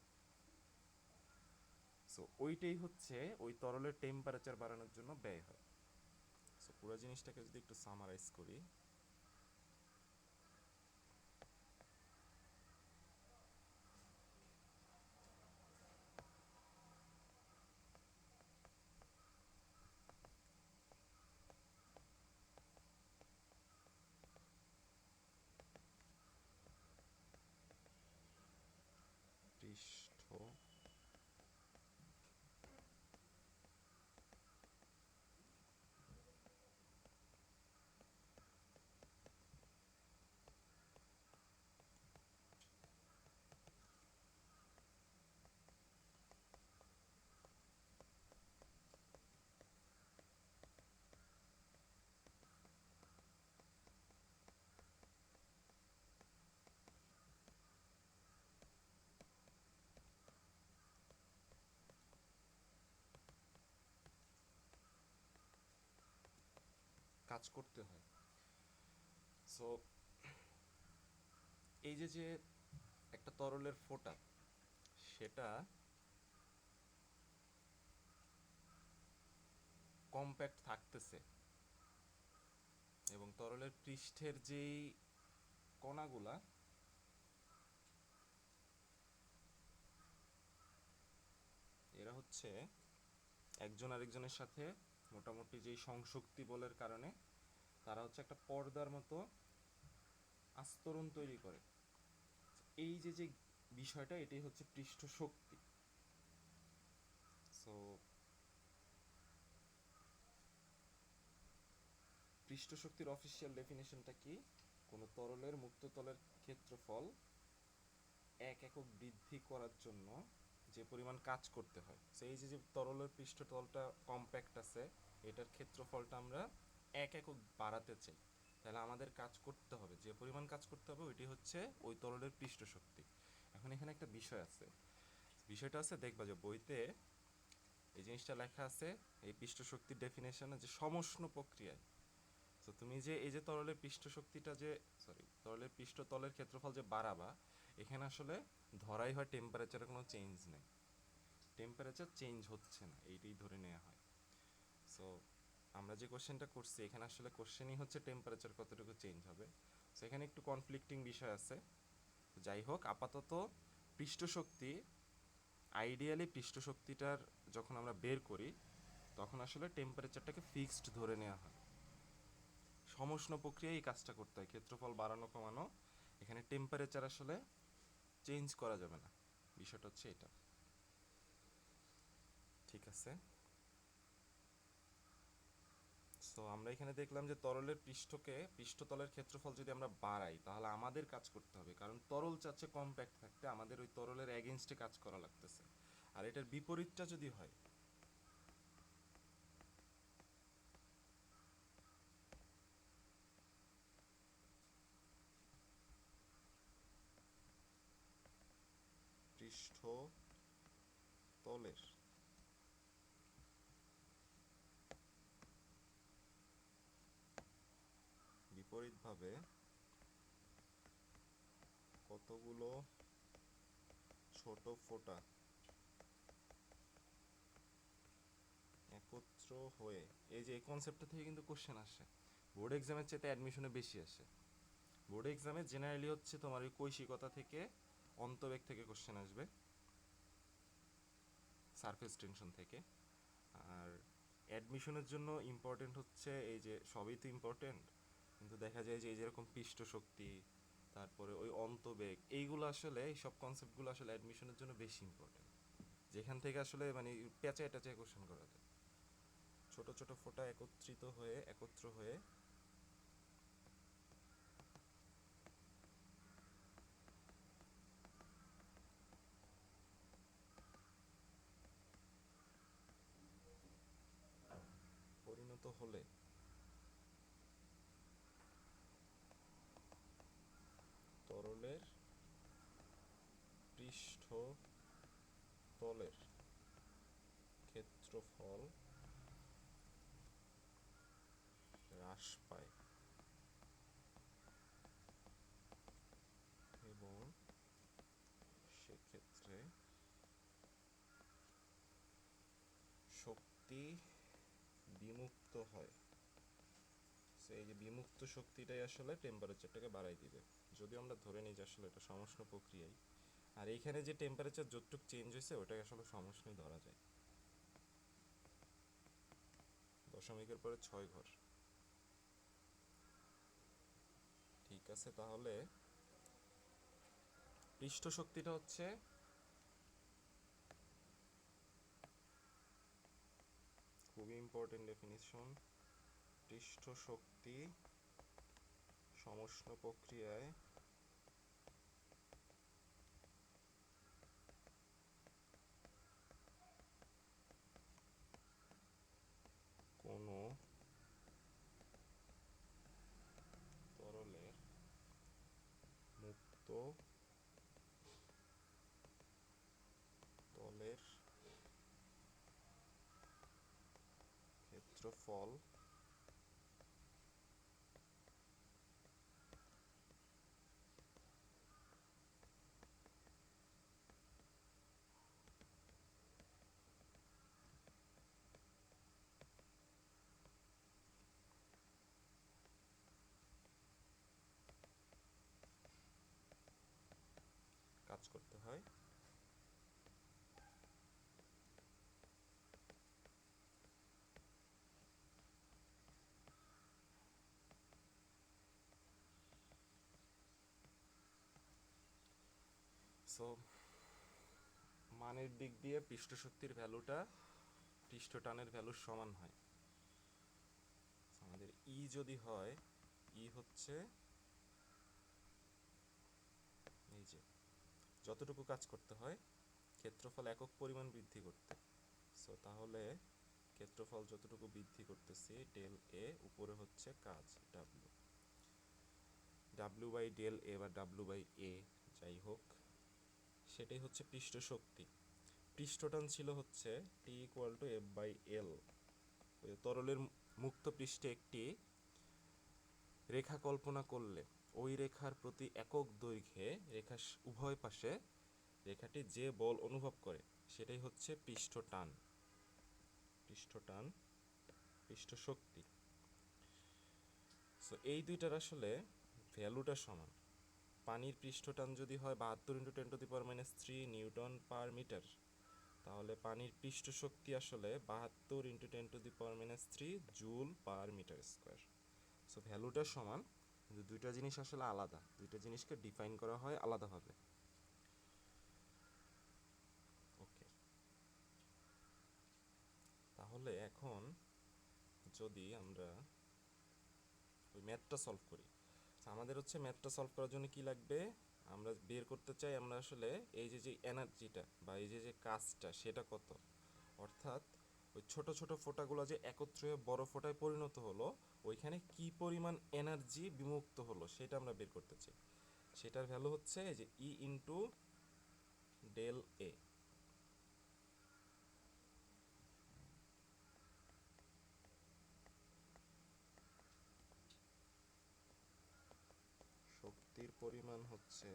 সো ওইটাই হচ্ছে ওই তরলের টেম্পারেচার বাড়ানোর জন্য ব্যয় হয়। সো পুরো জিনিসটাকে যদি একটু সামারাইজ করি, পৃষ্ঠ কাজ করতে হয়। সো এই যে যে একটা তরলের ফোঁটা, সেটা কম্প্যাক্ট থাকতেছে এবং তরলের পৃষ্ঠের যেই কণাগুলা, এরা হচ্ছে একজন আরেকজনের সাথে মোটামুটি যেই সংশক্তি বলের কারণে তারা হচ্ছে একটা পর্দার মতো আস্তরণ তৈরি করে। এই যে যে বিষয়টা, এটাই হচ্ছে পৃষ্ঠ শক্তি। সো পৃষ্ঠ শক্তির অফিসিয়াল ডেফিনেশনটা কি? কোনো তরলের মুক্ত তলের ক্ষেত্রফল এক একক বৃদ্ধি করার জন্য যে পরিমাণ কাজ করতে হয়, সেই যে যে তরলের পৃষ্ঠতলটা কম্প্যাক্ট আছে, এটার ক্ষেত্রফলটা আমরা এক একক বাড়াতে চাই, তাহলে আমাদের কাজ করতে হবে, যে পরিমাণ কাজ করতে হবে ওইটি হচ্ছে ওই তরলের পৃষ্ঠ শক্তি। এখন এখানে একটা বিষয় আছে, বিষয়টা আছে দেখবা যে বইতে এই জিনিসটা লেখা আছে, এই পৃষ্ঠ শক্তির ডেফিনেশনে, যে সমষ্ণ প্রক্রিয়ায়। তো তুমি যে এই যে তরলের পৃষ্ঠ শক্তিটা যে তরলের পৃষ্ঠতলের ক্ষেত্রফল যে বাড়াবা, এখানে আসলে ধরাই হয় টেম্পারেচারে কোনো চেঞ্জ নেই, টেম্পারেচার চেঞ্জ হচ্ছে না, এইটাই ধরে নেওয়া হয়। সো আমরা যে কোশ্চেনটা করছি, এখানে আসলে কোশ্চেনই হচ্ছে টেম্পারেচার কতটুকু চেঞ্জ হবে। সো এখানে একটু কনফ্লিক্টিং বিষয় আছে। যাই হোক, আপাতত পৃষ্ঠ শক্তি, আইডিয়ালি পৃষ্ঠ শক্তিটার যখন আমরা বের করি, তখন আসলে টেম্পারেচারটাকে ফিক্সড ধরে নেওয়া হয়। সমষ্ণ প্রক্রিয়ায় এই কাজটা করতে হয়, ক্ষেত্রফল বাড়ানো কমানো, এখানে টেম্পারেচার আসলে চেঞ্জ করা যাবে না, বিষয়টা হচ্ছে এটা। ঠিক আছে, সো আমরা এখানে দেখলাম যে তরলের পৃষ্ঠতলের ক্ষেত্রফল যদি আমরা বাড়াই, তাহলে আমাদের কাজ করতে হবে, কারণ তরল চাচ্ছে কম্প্যাক্ট থাকতে, আমাদের ওই তরলের এগেনস্টে কাজ করা লাগতেছে। আর এটার বিপরীতটা যদি হয়, পৃষ্ঠতলের বিপরীতভাবে কতগুলো ছোট ফোঁটা একত্র হয়ে, এই যে এই কনসেপ্টটা থেকে কিন্তু কোশ্চেন আসে, বোর্ড এক্সামের চাইতে অ্যাডমিশনে বেশি আসে। বোর্ড এক্সামে জেনারেলি হচ্ছে তোমার ওই কৈশিকতা থেকে, অন্তবেগ থেকে কোশ্চেন আসবে, সারফেস টেনশন থেকে। আর অ্যাডমিশনের জন্য ইম্পর্টেন্ট হচ্ছে এই যে, সবই তো ইম্পর্টেন্ট, কিন্তু দেখা যায় যে এই যেরকম পৃষ্ঠ শক্তি, তারপরে ওই অন্তবেগ, এইগুলো আসলে, এই সব কনসেপ্টগুলো আসলে অ্যাডমিশনের জন্য বেশি ইম্পর্টেন্ট, যেখান থেকে আসলে মানে পেঁচায় টেঁচায় কোশ্চেন করা যায়। ছোট ছোট ফোঁটা একত্র হয়ে পরিণত হলে তরলের পৃষ্ঠতলের ক্ষেত্রফল হ্রাস পায় এবং সেক্ষেত্রে শক্তি বিমুক্ত হয়। এই যে বিমুক্ত শক্তিটাই আসলে টেম্পারেচারটাকে বাড়াই দিবে, যদি আমরা ধরে নিই যে আসলে এটা সমষ্ণ প্রক্রিয়ায়। আর এইখানে যে টেম্পারেচার যতটুকু চেঞ্জ হয়েছে, ওটাকে আসলে সমষ্ণই ধরা যায়। দশমিকের পরে 6 ঘর। ঠিক আছে, তাহলে পৃষ্ঠ শক্তিটা হচ্ছে খুবই ইম্পর্টেন্ট ডেফিনিশন, পৃষ্ঠ শক্তি সমষ্ণ প্রক্রিয়ায় কোনো তরলের মুক্ত তলের ক্ষেত্রফল কাজ করতে হয়। সো মানের দিক দিয়ে পৃষ্ঠ শক্তির ভ্যালুটা পৃষ্ঠ টানের ভ্যালুর সমান হয়। আমাদের ই যদি হয়, ই হচ্ছে এই যে যতটুকু কাজ করতে হয় ক্ষেত্রফল একক পরিমাণ বৃদ্ধি করতে, সো তাহলে ক্ষেত্রফল যতটুকু বৃদ্ধি করতেছি ডেল এ, উপরে হচ্ছে কাজ ডাব্লিউ, ডাব্লিউ বাই ডেল এ বা ডাব্লিউ বাই এ যাই হোক, সেটাই হচ্ছে পৃষ্ঠ শক্তি। পৃষ্ঠটান ছিল হচ্ছে T equal to F by L. তরলের মুক্ত পৃষ্ঠে একটি রেখা কল্পনা করলে ওই রেখার প্রতি একক দৈর্ঘ্যে রেখার উভয় পাশে রেখাটি যে বল অনুভব করে সেটাই হচ্ছে পৃষ্ঠ টান, পৃষ্ঠ টান, পৃষ্ঠ শক্তি। সো এই দুইটার আসলে ভ্যালুটা সমান। পানির পৃষ্ঠটান যদি হয় 72 ইন্টু 10⁻³ নিউটন পার মিটার, তাহলে পানির পৃষ্ঠ শক্তি আসলে 72 into 10⁻³ joule per metre square. So ভ্যালুটা সমান, কিন্তু দুইটা জিনিস আসলে আলাদা, দুইটা জিনিসকে ডিফাইন করা হয় আলাদাভাবে। ওকে, তাহলে এখন যদি আমরা ওই ম্যাথটা সলভ করি, আমাদের হচ্ছে ম্যাথটা সলভ করার জন্য কি লাগবে, আমরা বের করতে চাই আমরা আসলে এই যে এনার্জিটা বা এই যে কাজটা সেটা কত, অর্থাৎ ওই ছোট ছোট ফোঁটাগুলো যে একত্রে বড় ফোঁটায় পরিণত হলো ওইখানে কি পরিমাণ এনার্জি বিমুক্ত হলো সেটা আমরা বের করতে চাই। সেটার ভ্যালু হচ্ছে এই যে ই ইন্টু ডেল এ। শক্তির পরিমাণ হচ্ছে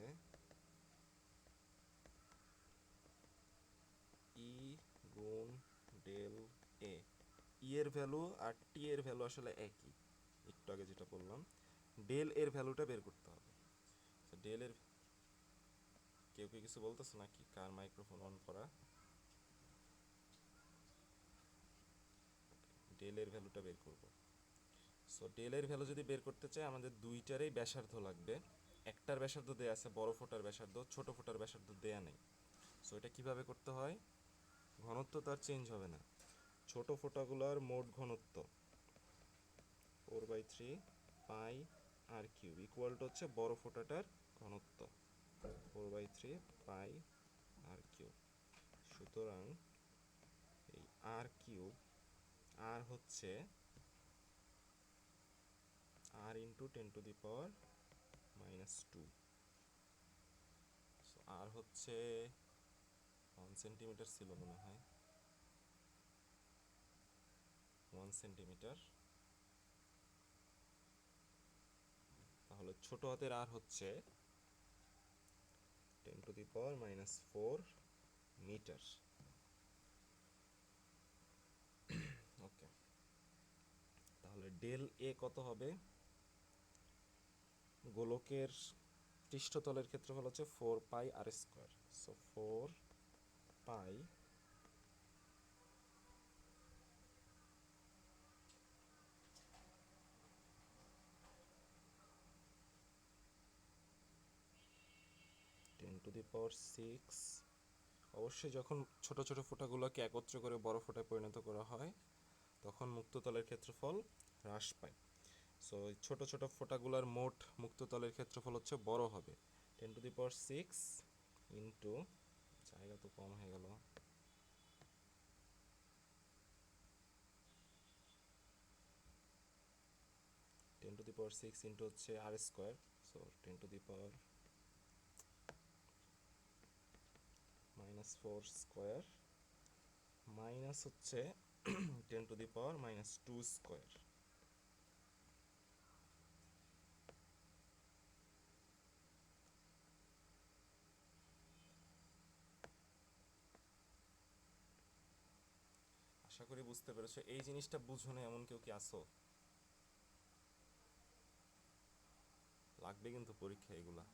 ই গুণ ডেল এ। ই এর ভ্যালু আর টি এর ভ্যালু আসলে একই, একটু আগে যেটা বললাম। ডেল এর ভ্যালুটা বের করতে হবে। ডেল এর, কেউ কি কিছু বলতেছে নাকি? কার মাইক্রোফোন অন করা? ডেল এর ভ্যালুটা বের করব। সো ডেল এর ভ্যালু যদি বের করতে চাই আমাদের দুইটারই ব্যাসার্ধ লাগবে। একটার ব্যাসার্ধ দেয়া আছে বড় ফোঁটার ব্যাসার্ধ, ছোট ফোঁটার ব্যাসার্ধ দেয়া নেই। সো এটা কিভাবে করতে হয়, ঘনত্ব তার চেঞ্জ হবে না, ছোট ফোঁটাগুলোর মোট ঘনত্ব 4/3 পাই আর কিউব ইকুয়াল টু হচ্ছে বড় ফোঁটাটার ঘনত্ব 4/3 পাই আর কিউব। সুতরাং এই আর কিউব, আর হচ্ছে আর ইন্টু 10⁻², সো আর হচ্ছে 1 সেন্টিমিটার ছিল মনে হয়, 1 সেন্টিমিটার। তাহলে ছোট হাতের আর হচ্ছে 10⁻⁴ মিটার। ওকে, তাহলে ডেল এ কত হবে, গোলকের পৃষ্ঠতলের ক্ষেত্রফল হচ্ছে 4 পাই আর স্কোয়ার, সো 4 পাই ×6। অবশ্যই যখন ছোট ছোট ফোঁটাগুলোকে একত্র করে বড় ফোঁটায় পরিণত করা হয় তখন মুক্ততলের ক্ষেত্রফল হ্রাস পায়। সো এই ছোট ছোট ফোঁটাগুলোর মোট মুক্ততলের ক্ষেত্রফল হচ্ছে বড় হবে 10⁶ ইন্টু, জায়গা তো কম হয়ে গেল, 10⁶ ইন্টু হচ্ছে আর স্কোয়ার, সো 10⁻⁴ স্কোয়ার মাইনাস হচ্ছে 10⁻² স্কোয়ার। আশা করি বুঝতে পেরেছো। এই জিনিসটা বুঝো না এমন কেউ কি আসো? লাগবে কিন্তু পরীক্ষা এগুলা।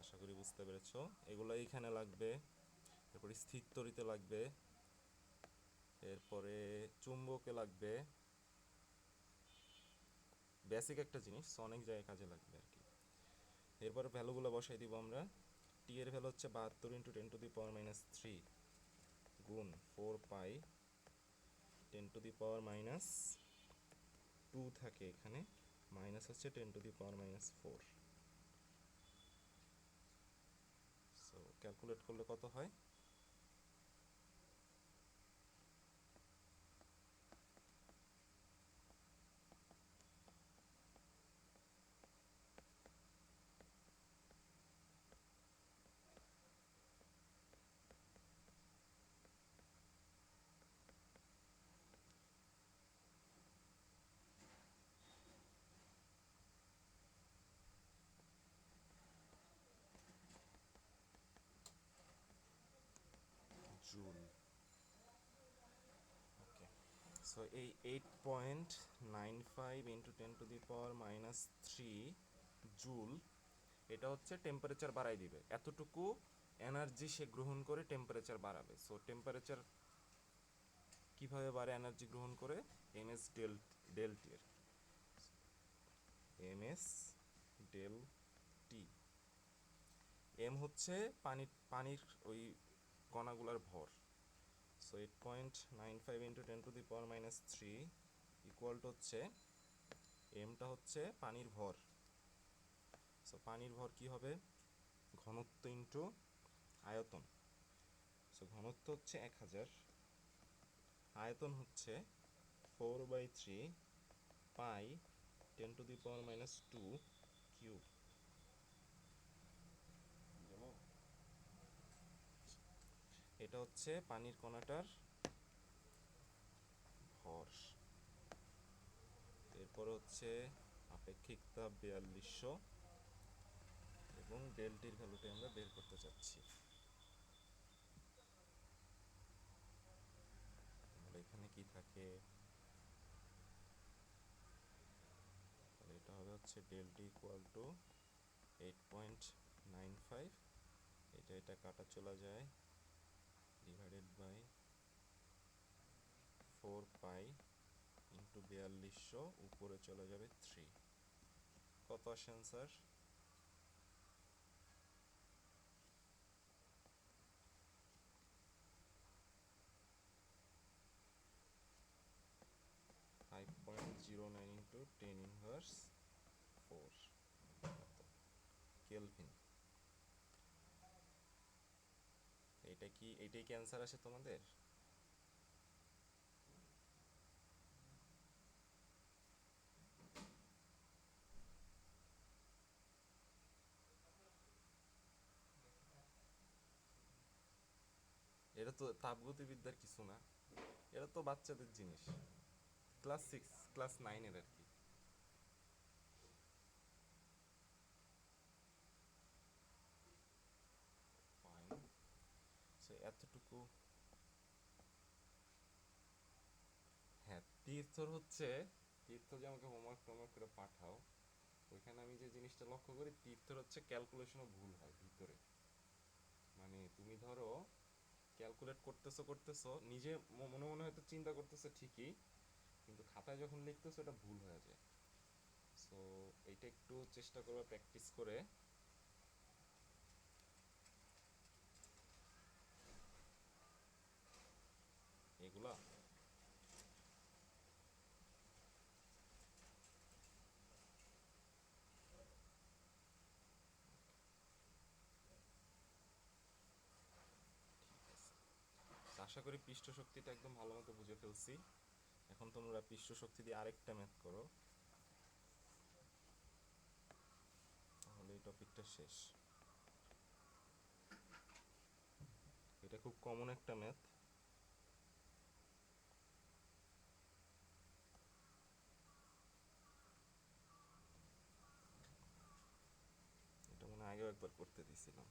আশা করি বুঝতে পেরেছো। এগুলো এইখানে লাগবে, এরপরে স্থির তড়িতে লাগবে, এরপরে চুম্বকে লাগবে, বেসিক একটা জিনিস, অনেক জায়গায় কাজে লাগবে আর কি। এরপরে ভ্যালুগুলো বসাই দিব আমরা। টি এর ভ্যালু হচ্ছে 72 ইন্টু 10⁻³ গুণ 4π 10⁻² থাকে এখানে, মাইনাস হচ্ছে 10⁻⁴। সো ক্যালকুলেট করলে কত হয়? জুল। ওকে, সো এই 8.95 ইন্টু 10⁻³ জুল, এটা হচ্ছে টেম্পারেচার বাড়াই দিবে, এতটুকু এনার্জি সে গ্রহণ করে টেম্পারেচার বাড়াবে। সো টেম্পারেচার কিভাবে বাড়ে এনার্জি গ্রহণ করে? এমএস ডেল টি এর, এমএস ডেল টি। এম হচ্ছে পানির ওই কণাগুলার ভর। সো 8.95 ইন্টু 10⁻³ ইকুয়াল টু হচ্ছে, এমটা হচ্ছে পানির ভর। সো পানির ভর কি হবে? ঘনত্ব ইন্টু আয়তন। সো ঘনত্ব হচ্ছে 1000, আয়তন হচ্ছে 4/3 পাই 10⁻² কিউব। এটা হচ্ছে পানির কণাটার ভর। এরপর হচ্ছে আপেক্ষিক তাপ 4200 এবং ডেলটির ভ্যালুটা আমরা বের করতে চাচ্ছি। তাহলে এখানে কি থাকে? তাহলে এটা হবে হচ্ছে ডেলটি ইকুয়াল টু 8.95, এটা কাটা চলে যায়, ডিভাইডেড বাই 4π ইন্টু 4200, উপরে চলে যাবে 3। কত আসে অ্যান্সার? 5.09 into 10⁻⁴ kelvin. এইটাই কি অ্যান্সার আসে তোমাদের? এটা তো তাপগতিবিদ্যার কিছু না, এটা তো বাচ্চাদের জিনিস, ক্লাস 6 ক্লাস 9 এর আর কি। ফাইন। সো এতটুকু। হ্যাঁ, তীর্থ যে আমাকে হোমওয়ার্ক করে পাঠাও, ওইখানে আমি যে জিনিসটা লক্ষ্য করি, তীর্থর হচ্ছে ক্যালকুলেশনও ভুল হয় ভিতরে। মানে তুমি ধরো ক্যালকুলেট করতেছো নিজে, মনে মনে হয়তো চিন্তা করতেছো ঠিকই, কিন্তু খাতায় যখন লিখতেছো এটা ভুল হয়ে যায়। সো এইটা একটু চেষ্টা করবা প্র্যাকটিস করে। এগুলা আশা করি পৃষ্ঠ শক্তিটা একদম ভালো মতো বুঝে ফেলছি। এখন তোমরা পৃষ্ঠ শক্তি দিয়ে আরেকটা ম্যাথ করো, তাহলে এই টপিকটা শেষ। এটা খুব কমন একটা ম্যাথ। এটা মনে হয় আগেও একবার করতে দিছিলাম।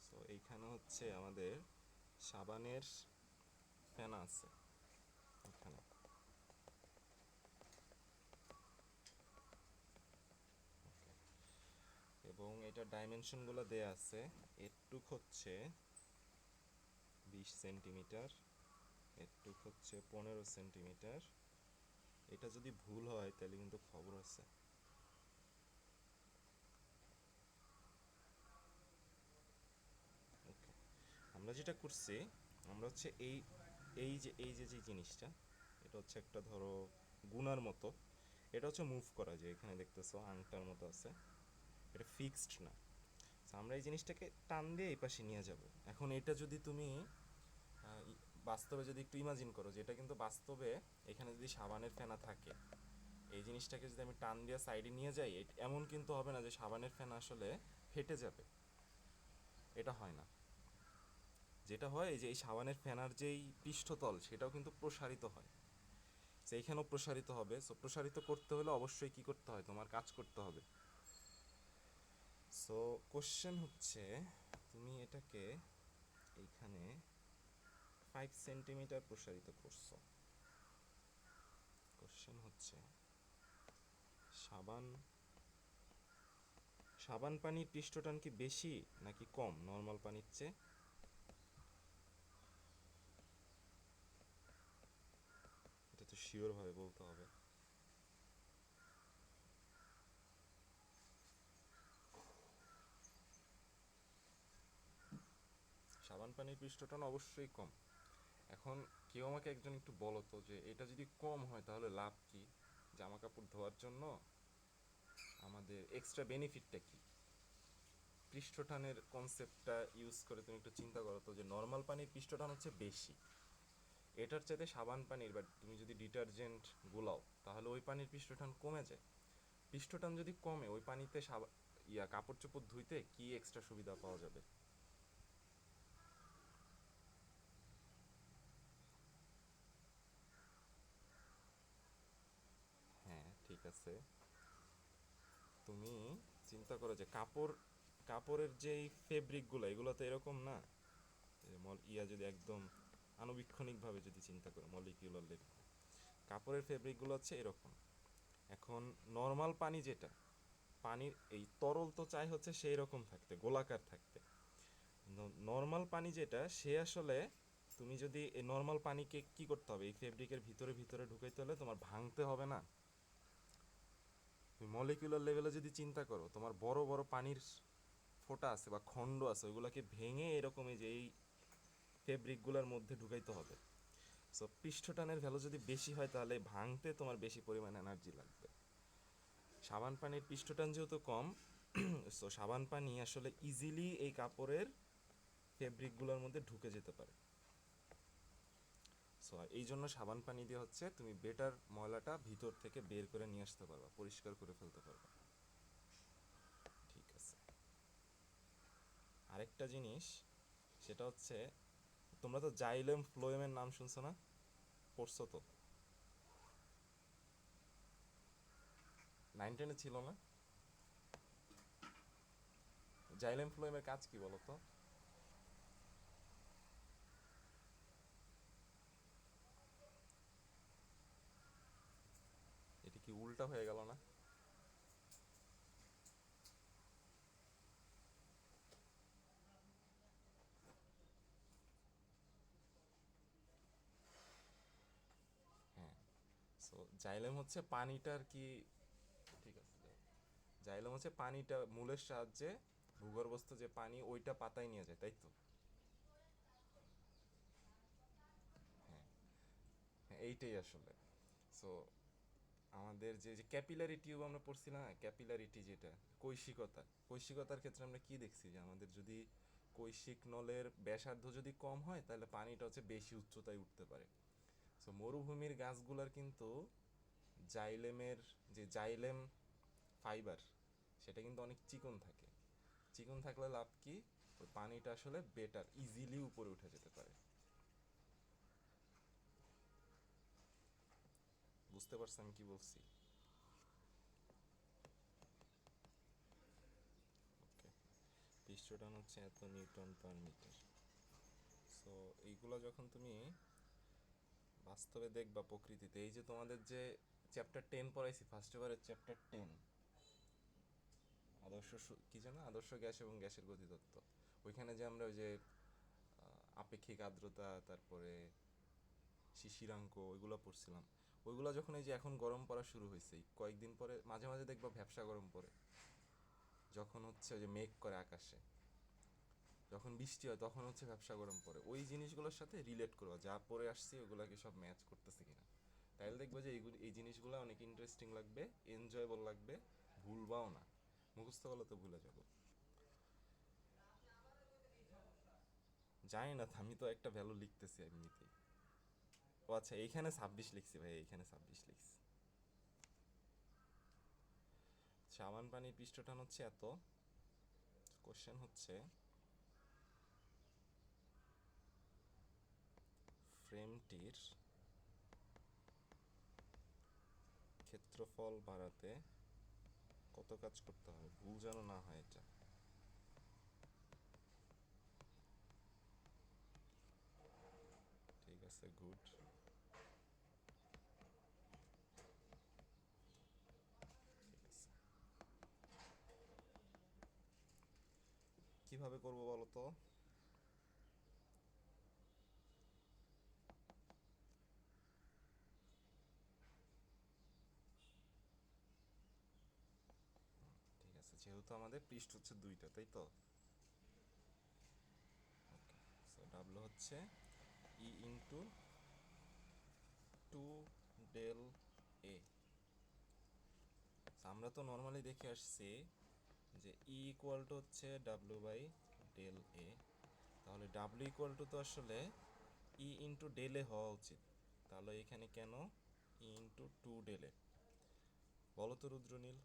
সো এইখানে এখানে হচ্ছে আমাদের সাবানের ফেনা আছে এখানে। এবং এটা ডাইমেনশনগুলো দেয়া আছে। এরটুক হচ্ছে 20 সেন্টিমিটার, এরটুক হচ্ছে 15 সেন্টিমিটার। এটা যদি ভুল হয় তাহলে কিন্তু খবর আছে। ওকে, আমরা যেটা করছি, আমরা হচ্ছে এই যে জিনিসটা, এটা হচ্ছে একটা ধরো গুনার মতো, এটা হচ্ছে মুভ করা যায়। এখানে দেখতেছো আংটার মতো আছে, এটা ফিক্সড না। তো আমরা এই জিনিসটাকে টান দিয়ে এই পাশে নিয়ে যাব। এখন এটা যদি তুমি বাস্তবে যদি একটু ইমাজিন করো, যে এটা কিন্তু বাস্তবে এখানে যদি সাবানের ফেনা থাকে, এই জিনিসটাকে যদি আমি টান দিয়ে সাইডে নিয়ে যাই, এমন কিন্তু হবে না যে সাবানের ফেনা আসলে ফেটে যাবে, এটা হয় না। যেটা হয় যে এই সাবানের ফেনার যেই পৃষ্ঠতল সেটাও কিন্তু প্রসারিত হয়, সেইখানেও প্রসারিত হবে। সো প্রসারিত করতে হলে অবশ্যই কি করতে হয়, তোমার কাজ করতে হবে। সো কোশ্চেন হচ্ছে, তুমি এটাকে এইখানে 5 সেন্টিমিটার প্রসারিত করছো। কোশ্চেন হচ্ছে, সাবান সাবান পানির পৃষ্ঠটান কি বেশি নাকি কম নর্মাল পানির চেয়ে? এটা তো শিওর ভাবে বলতে হবে। সাবান পানির পৃষ্ঠটান অবশ্যই কম। এখন কেউ আমাকে একজন একটু বলো তো, যে এটা যদি কম হয় তাহলে লাভ কি? জামা কাপড় ধোয়ার জন্য আমাদের এক্সট্রা বেনিফিটটা কি? পৃষ্ঠটানের কনসেপ্টটা ইউজ করে তুমি একটু চিন্তা করো তো, যে নর্মাল পানির পৃষ্ঠটান হচ্ছে বেশি, এটার চাইতে সাবান পানির বা তুমি যদি ডিটারজেন্ট গুলাও তাহলে ওই পানির পৃষ্ঠটান কমে যায়। পৃষ্ঠটান যদি কমে, ওই পানিতে কাপড় চোপড় ধুইতে কি এক্সট্রা সুবিধা পাওয়া যাবে? হ্যাঁ ঠিক আছে, তুমি চিন্তা করো যে কাপড়ের যেই ফেব্রিকগুলো, এগুলো তো এরকম না যে যদি একদম আনুবীক্ষণিকভাবে যদি চিন্তা করো মলিকিউলার লেভেল, কাপড়ের ফেব্রিকগুলো হচ্ছে এরকম। এখন নর্মাল পানি যেটা, পানির এই তরল তো চাই হচ্ছে সেই রকম থাকতে, গোলাকার থাকতে। নর্মাল পানি যেটা, সে আসলে তুমি যদি এই নর্মাল পানিকে কি করতে হবে, এই ফেব্রিকের ভিতরে ভিতরে ঢুকাইতে হলে তোমার ভাঙতে হবে না? তুমি মলিকুলার লেভেলে যদি চিন্তা করো, তোমার বড় বড় পানির ফোঁটা আছে বা খণ্ড আছে, ওইগুলোকে ভেঙে এরকম এই যে এই ফেব্রিকগুলোর মধ্যে ঢুকাইতে হবে। সো পৃষ্ঠটানের ভ্যালু যদি বেশি হয় তাহলে ভাঙতে তোমার বেশি পরিমাণ এনার্জি লাগবে। সাবান পানির পৃষ্ঠটান যেহেতু কম, সো সাবান পানি আসলে ইজিলি এই কাপড়ের ফেব্রিকগুলোর মধ্যে ঢুকে যেতে পারে। সো এই জন্য সাবান পানি দিয়ে হচ্ছে তুমি বেটার ময়লাটা ভিতর থেকে বের করে নিয়ে আসতে পারবা, পরিষ্কার করে ফেলতে পারবা। ঠিক আছে, আরেকটা জিনিস, সেটা হচ্ছে, তোমরা তো জাইলেম ফ্লোয়েমের নাম শুনছো না? পড়ছো তো? 9-10-এ ছিল না? জাইলেম ফ্লোয়েমের কাজ কি বলো তো? এটা কি উল্টা হয়ে গেল না? হ্যাঁ, সো জাইলেম হচ্ছে পানিটার কি, ঠিক আছে, জাইলেম হচ্ছে পানিটা মূলের সাহায্যে ভূগর্ভস্থ যে পানি ওইটা পাতায় নিয়ে যায়, তাই তো? হ্যাঁ, হ্যাঁ এইটাই আসলে। সো আমাদের যে যে ক্যাপিলারি টিউব আমরা পড়ছি না, ক্যাপিলারিটি যেটা, কৈশিকতার ক্ষেত্রে আমরা কি দেখছি, যে আমাদের যদি কৈশিক নলের ব্যাসার্ধ যদি কম হয় তাহলে পানিটা হচ্ছে বেশি উচ্চতায় উঠতে পারে। সো মরুভূমির গাছগুলার কিন্তু জাইলেম ফাইবার, সেটা কিন্তু অনেক চিকন থাকে। চিকন থাকলে লাভ কি, ওই পানিটা আসলে বেটার ইজিলি উপরে উঠে যেতে পারে। বুঝতে পারছি আমি কি বলছি? ওকে, পৃষ্ঠটান হচ্ছে এত নিউটন পার মিটার। সো এইগুলো যখন তুমি বাস্তবে দেখবা প্রকৃতিতে, এই যে তোমাদের যে চ্যাপ্টার 10 পড়াইছি, ফার্স্ট ইয়ারের চ্যাপ্টার 10, কি যেন আদর্শ গ্যাস এবং গ্যাসের গতিতত্ত্ব, ওইখানে যে আমরা ওই যে আপেক্ষিক আর্দ্রতা, তারপরে শিশিরাঙ্ক, ওইগুলো পড়ছিলাম। ওইগুলো যখন এই যে এখন গরম পড়া শুরু হয়েছে, কয়েকদিন পরে মাঝে মাঝে দেখবা ভ্যাপসা গরম পড়ে, যখন হচ্ছে ওই যে মেঘ করে আকাশে, যখন বৃষ্টি হয় তখন হচ্ছে ভ্যাপসা গরম পড়ে। ওই জিনিসগুলোর সাথে রিলেট করবা, যা পড়ে আসছি ওগুলাকে সব ম্যাচ করতেছে কিনা, তাইলে দেখবা যে এই জিনিসগুলো অনেক ইন্টারেস্টিং লাগবে, এনজয়েবল লাগবে, ভুলবাও না। মুখস্থ করলে তো ভুলে যাবো। জানি না, আমি তো একটা ভ্যালু লিখতেছি এমনিতেই। ও আচ্ছা, এইখানে 26 লিখছি ভাই, এইখানে 26 লিখছি। সাবান পানির পৃষ্ঠটান হচ্ছে এত। কোশ্চেন হচ্ছে ফ্রেমটির ক্ষেত্রফল বাড়াতে কত কাজ করতে হবে, ভুল যেন না হয় এটা। ঠিক আছে, গুড। ঠিক আছে, কিভাবে করবো বলো তো? ঠিক আছে, যেহেতু আমাদের পৃষ্ঠ হচ্ছে দুইটা, তাই তো? ওকে, সো ডাব্লু হচ্ছে ই ইন্টু 2 del A। আমরা তো নর্মালি দেখে আসছি যে ই ইকুয়াল টু হচ্ছে W/del A। তাহলে ডাব্লু ইকুয়াল টু তো আসলে ই ইন্টু ডেল এ হওয়া উচিত। তাহলে এখানে কেন ই ইন্টু 2 del A? বলো তো রুদ্রনীল,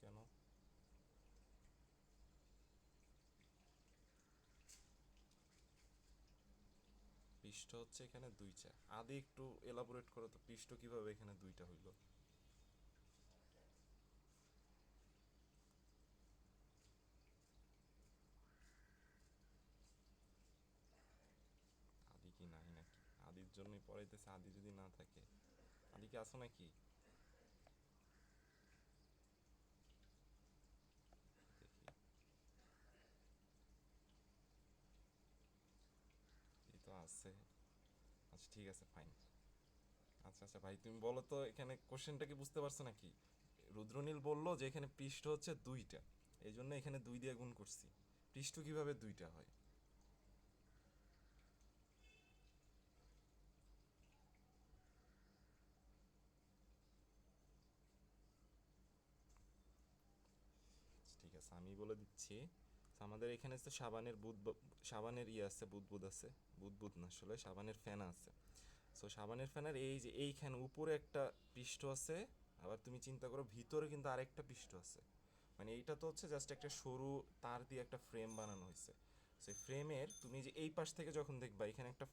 কেন? পৃষ্ঠ হচ্ছে এখানে দুইটা, আদি একটু এলাবোরেট করো তো, পৃষ্ঠ কিভাবে এখানে দুইটা হইলো? আদি কি নাই নাকি? আদির জন্যই পড়াইতেছে, আদি যদি না থাকে, আদি কি আসো নাকি? দেখি, এই তো আছে। আচ্ছা ঠিক আছে, ফাইন। আচ্ছা আচ্ছা ভাই, তুমি বলো তো এখানে কোশ্চেনটা কি বুঝতে পারছো নাকি? রুদ্রনীল বললো যে এখানে পৃষ্ঠ হচ্ছে দুইটা, এই জন্য এখানে 2 দিয়ে গুণ করছি। পৃষ্ঠ কিভাবে দুইটা হয়? ঠিক আছে, আমি বলে দিচ্ছি। আমাদের এখানে তো সাবানের সাবানের ইয়ে আছে, বুদবুদ আছে। বুদবুদ না, আসলে সাবানের ফেনা আছে। সো সাবানের ফেনার এই যে এইখানে উপরে একটা পৃষ্ঠ আছে, আবার তুমি চিন্তা করো ভিতরে কিন্তু আরেকটা পৃষ্ঠ আছে। মানে এইটা তো হচ্ছে জাস্ট একটা সরু তার দিয়ে একটা ফ্রেম বানানো হয়েছে। সেই ফ্রেমের তুমি যে এই পাশ থেকে যখন দেখবা এখানে একটা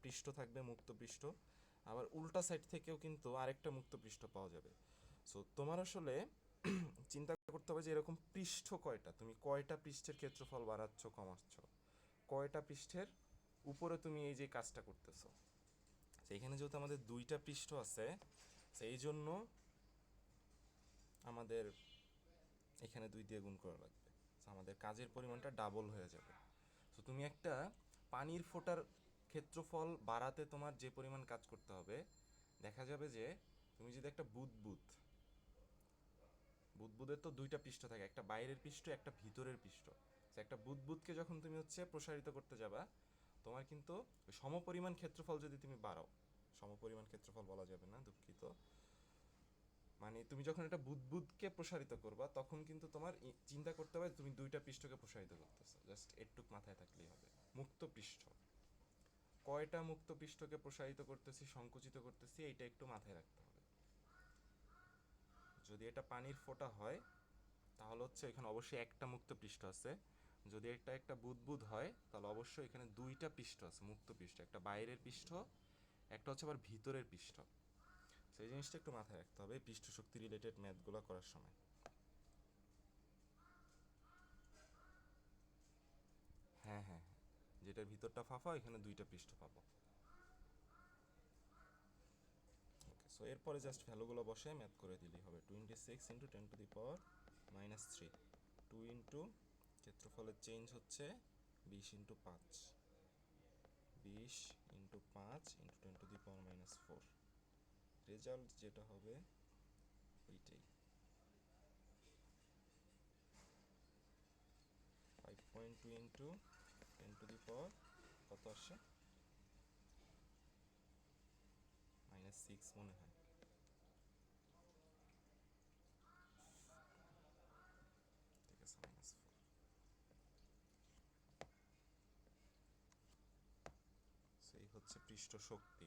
পৃষ্ঠ থাকবে, মুক্ত পৃষ্ঠ। আবার উল্টা সাইড থেকেও কিন্তু আরেকটা মুক্ত পৃষ্ঠ পাওয়া যাবে। সো তোমার আসলে চিন্তা করতে হবে যে এরকম পৃষ্ঠ কয়টা, তুমি কয়টা পৃষ্ঠের ক্ষেত্রফল বাড়াচ্ছ কমাচ্ছ, কয়টা পৃষ্ঠের উপরে তুমি এই যে কাজটা করতেছো। সেইখানে যেহেতু আমাদের দুইটা পৃষ্ঠ আছে, সেই জন্য আমাদের এখানে 2 দিয়ে গুণ করা লাগবে। So আমাদের কাজের পরিমাণটা ডাবল হয়ে যাবে। তো তুমি একটা পানির ফোঁটার ক্ষেত্রফল বাড়াতে তোমার যে পরিমাণ কাজ করতে হবে, দেখা যাবে যে তুমি যদি একটা বুদবুদ, বুদবুদের তো দুইটা পৃষ্ঠ থাকে, একটা বাইরের পৃষ্ঠ, একটা ভিতরের পৃষ্ঠ। তো একটা বুদবুদকে যখন তুমি হচ্ছে প্রসারিত করতে যাবা, তোমার কিন্তু সমপরিমাণ ক্ষেত্রফল যদি তুমি বাড়াও, সমপরিমাণ ক্ষেত্রফল বলা যাবে না, দুঃখিত, মানে তুমি যখন একটা বুদবুদকে প্রসারিত করবা তখন কিন্তু তোমার চিন্তা করতে হবে তুমি দুইটা পৃষ্ঠকে প্রসারিত করতেছো, জাস্ট এটুক মাথায় থাকলেই হবে। মুক্ত পৃষ্ঠ, কয়টা মুক্ত পৃষ্ঠকে প্রসারিত করতেছি, সংকুচিত করতেছি, এইটা একটু মাথায় রাখতে হবে। যদি এটা পানির ফোঁটা হয় তাহলে হচ্ছে এখানে অবশ্যই একটা মুক্ত পৃষ্ঠ আছে। যদি এটা একটা বুদবুদ হয় তাহলে অবশ্যই এখানে দুইটা পৃষ্ঠ আছে, মুক্ত পৃষ্ঠ, একটা বাইরের পৃষ্ঠ, একটা হচ্ছে আবার ভিতরের পৃষ্ঠ। সেই জিনিসটা একটু মাথায় রাখতে হবে পৃষ্ঠ শক্তি রিলেটেড ম্যাথগুলো করার সময়। হ্যাঁ হ্যাঁ হ্যাঁ, যেটার ভিতরটা ফাঁপা এখানে দুইটা পৃষ্ঠ পাবো। ওকে, সো এরপরে জাস্ট ভ্যালুগুলো বসে ম্যাথ করে দিলেই হবে। 26 × 10⁻³ 2 ইন্টু ক্ষেত্রফলের চেঞ্জ হচ্ছে 20 × 5, 20 × 5 × 10⁻⁴। রেজাল্ট যেটা হবে এইটাই, 5.2 ইন্টু 10⁻, কত আসছে, -6 মনে হয়। ঠিক আছে, -4। সেই হচ্ছে পৃষ্ঠ শক্তি।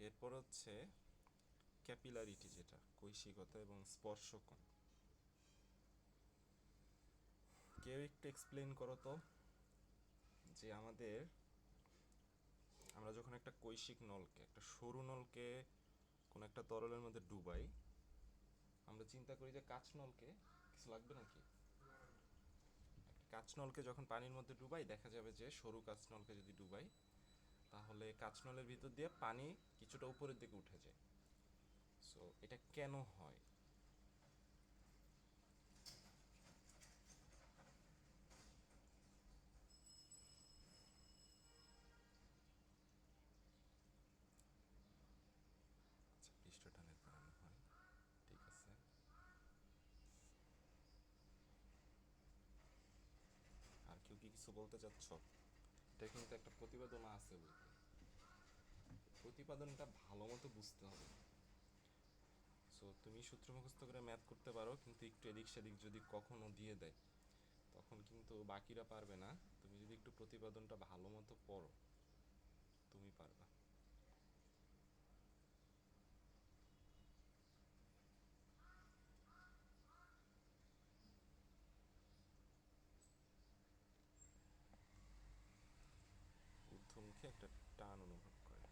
এরপর হচ্ছে ক্যাপিলারিটি, যেটা কৈশিকতা এবং স্পর্শকণ। কেউ একটু এক্সপ্লেন করো তো, যে আমরা যখন একটা কৈশিক নলকে, একটা সরু নলকে কোনো একটা তরলের মধ্যে ডুবাই, আমরা চিন্তা করি যে কাঁচ নলকে, কিছু লাগবে নাকি, একটা কাঁচ নলকে যখন পানির মধ্যে ডুবাই, দেখা যাবে যে সরু কাঁচ নলকে যদি ডুবাই, তাহলে কাঁচ নলের ভিতর দিয়ে পানি কিছুটা উপরের দিকে উঠে যায়। সো এটা কেন হয়? আচ্ছা, পৃষ্ঠ টানের কারণে হয়, ঠিক আছে। আর কেউ কি কিছু বলতে চাচ্ছ? এটা কিন্তু একটা প্রতিবেদন আছে বলতে, প্রতিপাদনটা ভালো মতো বুঝতে হবে। সো তুমি সূত্র মুখস্থ করে ম্যাথ করতে পারো, কিন্তু একটু এদিক সেদিক যদি কখনো দিয়ে দেয়, তখন কিন্তু বাকিরা পারবে না। তুমি যদি একটু প্রতিপাদনটা ভালো মতো পড়ো, তুমি পারবা। ঊর্ধ্বমুখে একটা টান অনুভব করে।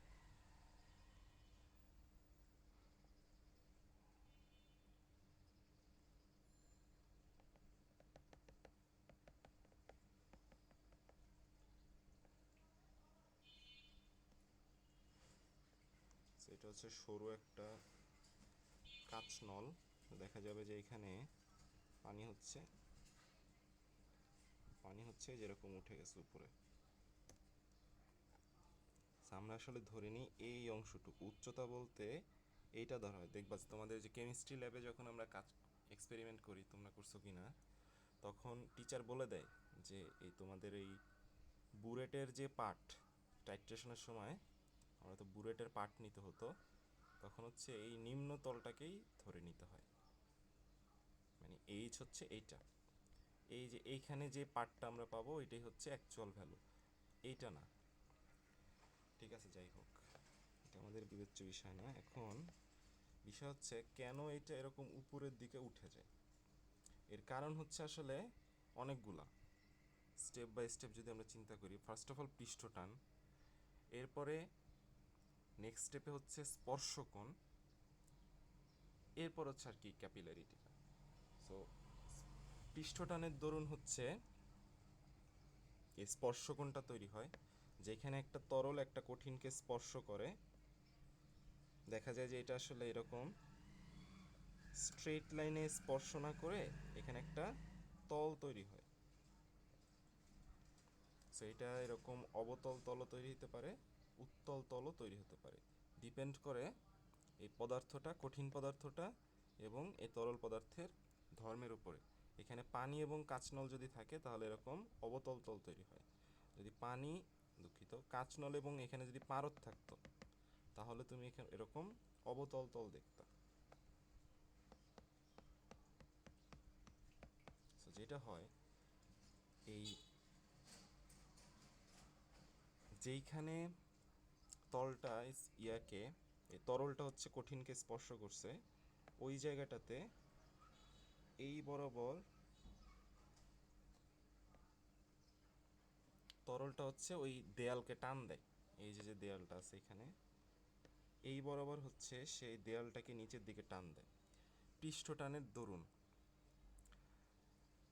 সেটা হচ্ছে সরু একটা কাঁচ নল, দেখা যাবে যে এখানে পানি হচ্ছে, যেরকম উঠে গেছে উপরে। আমরা আসলে ধরে নিই এই অংশটুকু উচ্চতা বলতে এইটা ধরা হয়। দেখবা তোমাদের যে কেমিস্ট্রি ল্যাবে যখন আমরা কাজ এক্সপেরিমেন্ট করি, তোমরা করছো কি না, তখন টিচার বলে দেয় যে এই তোমাদের এই বুরেটের যে পার্ট, টাইট্রেশনের সময় আমরা তো বুরেটের পার্ট নিতে হতো, তখন হচ্ছে এই নিম্ন তলটাকেই ধরে নিতে হয়। মানে এইচ হচ্ছে এইটা, এই যে এইখানে যে পার্টটা আমরা পাবো এটাই হচ্ছে অ্যাকচুয়াল ভ্যালু, এইটা না। ঠিক আছে, যাই হোক, এটা আমাদের বিবেচ্য বিষয় না এখন। বিষয় হচ্ছে কেন এটা এরকম উপরের দিকে উঠে যায়। এর কারণ হচ্ছে আসলে অনেকগুলা। স্টেপ বাই স্টেপ যদি আমরা চিন্তা করি, ফার্স্ট অফ অল পৃষ্ঠ টান, এরপরে নেক্সট স্টেপে হচ্ছে স্পর্শকোণ, এরপর হচ্ছে আর কি ক্যাপিলারিটিটা। সো পৃষ্ঠটানের দরুন হচ্ছে এই স্পর্শকোণটা তৈরি হয়, যেখানে একটা তরল একটা কঠিনকে স্পর্শ করে, দেখা যায় যে এটা আসলে এরকম স্ট্রেট লাইনে স্পর্শ না করে এখানে একটা তল তৈরি হয়। সো এটা এরকম অবতল তলও তৈরি হতে পারে, উত্তল তলও তৈরি হতে পারে, ডিপেন্ড করে এই পদার্থটা, কঠিন পদার্থটা এবং এই তরল পদার্থের ধর্মের উপরে। এখানে পানি এবং কাঁচনল যদি থাকে তাহলে এরকম অবতল তল তৈরি হয়। যদি পানি, দুঃখিত, কাঁচনল এবং এখানে যদি পারদ থাকতো, তাহলে তুমি এখানে এরকম অবতল তল দেখতা। সো যেটা হয়, এই যেইখানে তলটা ইয়াকে, এই তরলটা হচ্ছে কঠিনকে স্পর্শ করছে, ওই জায়গাটাতে এই বরাবর তরলটা হচ্ছে ওই দেয়ালকে টান দেয়। এই যে যে দেয়ালটা আছে এখানে, এই বরাবর হচ্ছে সেই দেয়ালটাকে নিচের দিকে টান দেয় পৃষ্ঠ টানের দরুন।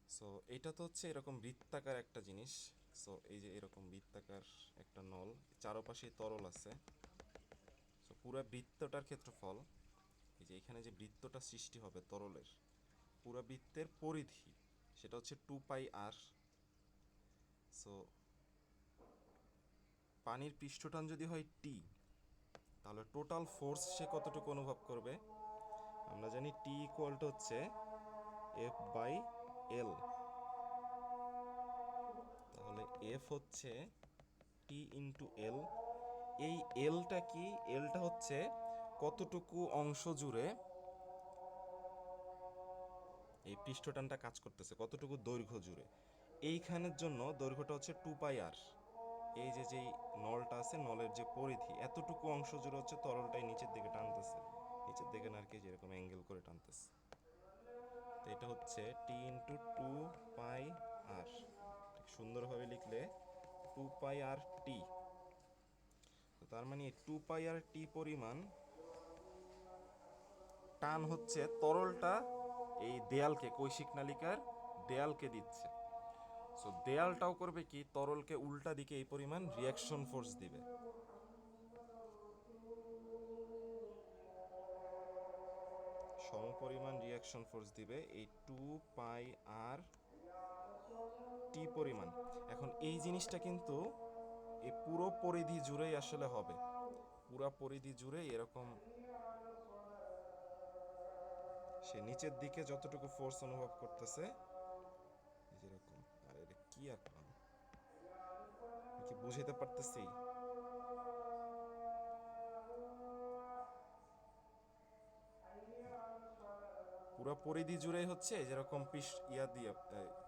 সো এটা তো হচ্ছে এরকম বৃত্তাকার একটা জিনিস, সো এই যে এরকম বৃত্তাকার একটা নল, চারপাশে তরল আছে। সো পুরো বৃত্তটার ক্ষেত্রফল, এই যে এখানে যে বৃত্তটা সৃষ্টি হবে তরলের, পুরো বৃত্তের পরিধি সেটা হচ্ছে 2πr। সো পানির পৃষ্ঠটান যদি হয় টি, তাহলে টোটাল ফোর্স সে কতটুকু অনুভব করবে? আমরা জানি টি ইকুয়াল টু হচ্ছে F/L। তাহলে এফ হচ্ছে টি ইন্টু এল। এই এলটা কি? এলটা হচ্ছে কতটুকু অংশ জুড়ে এই পৃষ্ঠটানটা কাজ করতেছে, কতটুকু দৈর্ঘ্য জুড়ে। এইখানের জন্য দৈর্ঘ্যটা হচ্ছে 2πr। এই যে যেই নলটা আছে, নলের যে পরিধি, এতটুকু অংশ জুড়ে হচ্ছে তরলটাই নিচের দিকে টানতেছে, নিচের দিকে না আর কি, যেরকম অ্যাঙ্গেল করে টানতেছে। তো এটা হচ্ছে টি ইন্টু 2πr। ঠিক সুন্দরভাবে লিখলে 2πr/t। তো তার মানে 2πr/t পরিমাণ টান হচ্ছে তরলটা এই দেয়ালকে, কৈশিক নালিকার দেয়ালকে দিচ্ছে। সো দেয়ালটাও করবে কি, তরলকে উল্টা দিকে এই পরিমাণ রিয়াকশন ফোর্স দিবে। সমপরিমাণ রিয়াকশন ফোর্স দিবে এই 2πr/t পরিমাণ। এখন এই জিনিসটা কিন্তু এই পুরো পরিধি জুড়েই আসলে হবে, পুরো পরিধি জুড়ে এরকম সে নিচের দিকে যতটুকু ফোর্স অনুভব করতেছে, যেরকম। আর এটা কি আঁকলাম, কি বুঝাইতে পারতেছি? পুরো পরিধি জুড়েই হচ্ছে যেরকম ইয়া দিয়ে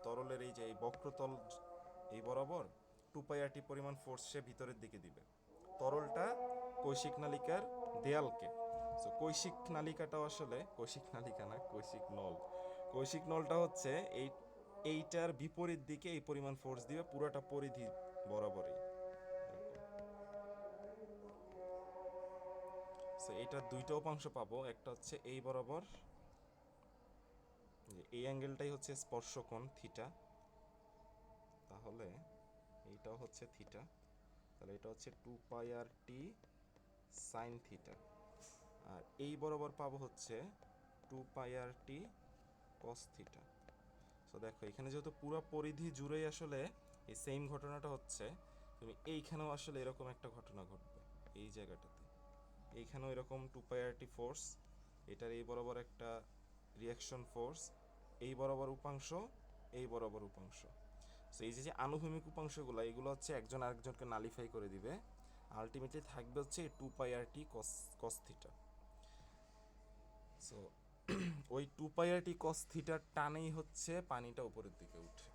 তরলের এই যে এই বক্রতল এই বরাবর 2πr/t পরিমাণ ফোর্স সে ভিতরের দিকে দিবে তরলটা কৈশিক নালিকার দেয়ালকে। সো কৈশিক নালিকাটাও আসলে, কৈশিক নালিকা না, কৈশিক নল, কৈশিক নলটা হচ্ছে এইটার বিপরীত দিকে এই পরিমাণ ফোর্স দিবে পুরোটা পরিধি বরাবরই এরকম। সো এইটার দুইটা উপাংশ পাবো, একটা হচ্ছে এই বরাবর, যে এই অ্যাঙ্গেলটাই হচ্ছে স্পর্শকোণ থিটা, তাহলে এইটাও হচ্ছে থিটা, তাহলে এটা হচ্ছে 2πr/t সাইন থিটা। আর এই বরাবর পাবো হচ্ছে 2πr/t কস থিটা। সো দেখো এখানে যেহেতু পুরো পরিধি জুড়েই আসলে এই সেম ঘটনাটা হচ্ছে, তুমি এইখানেও আসলে এরকম একটা ঘটনা ঘটবে এই জায়গাটাতে, এইখানেও এরকম 2πr/t ফোর্স, এটার এই বরাবর একটা রিয়াকশন ফোর্স, এই বরাবর উপাংশ, এই বরাবর উপাংশ। সো এই যে যে আনুভূমিক উপাংশগুলো, এগুলো হচ্ছে একজন আরেকজনকে নালিফাই করে দিবে, আলটিমেটলি থাকবে হচ্ছে 2πr/t কস থিটা। সো ওই 2πr/t কস থিটার টানেই হচ্ছে পানিটা উপরের দিকে উঠে।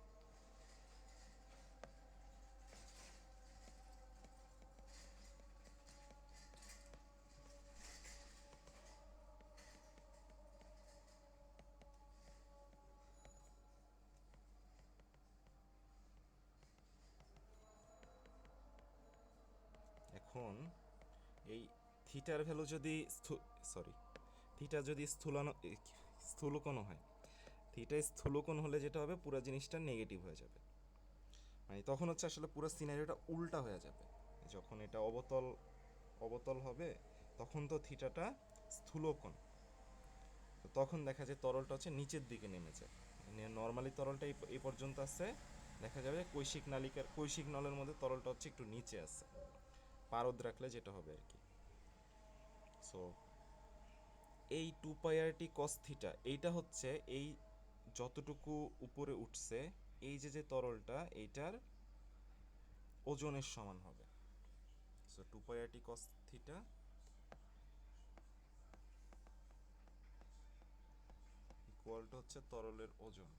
এখন এই থিটার ভ্যালু যদি সরি, থিটা যদি স্থূলকোণ হয়, থিটা স্থূলকোণ হলে যেটা হবে, পুরো জিনিসটা নেগেটিভ হয়ে যাবে, মানে তখন হচ্ছে আসলে পুরো সিনারিওটা উল্টা হয়ে যাবে। যখন এটা অবতল অবতল হবে তখন তো থিটাটা স্থূলকোণ, তো তখন দেখা যায় তরলটা হচ্ছে নিচের দিকে নেমে যায়। নর্মালি তরলটা এই পর্যন্ত আছে, দেখা যাবে কৈশিক নালিকার কৈশিক নলের মধ্যে তরলটা হচ্ছে একটু নিচে আছে, পারদ রাখলে যেটা হবে আর কি। সো এই 2πr/t কস থিটা, এইটা হচ্ছে এই যতটুকু উপরে উঠছে এই যে যে তরলটা, এইটার ওজনের সমান হবে। So 2πr/t cos theta equal to হচ্ছে তরলের ওজন।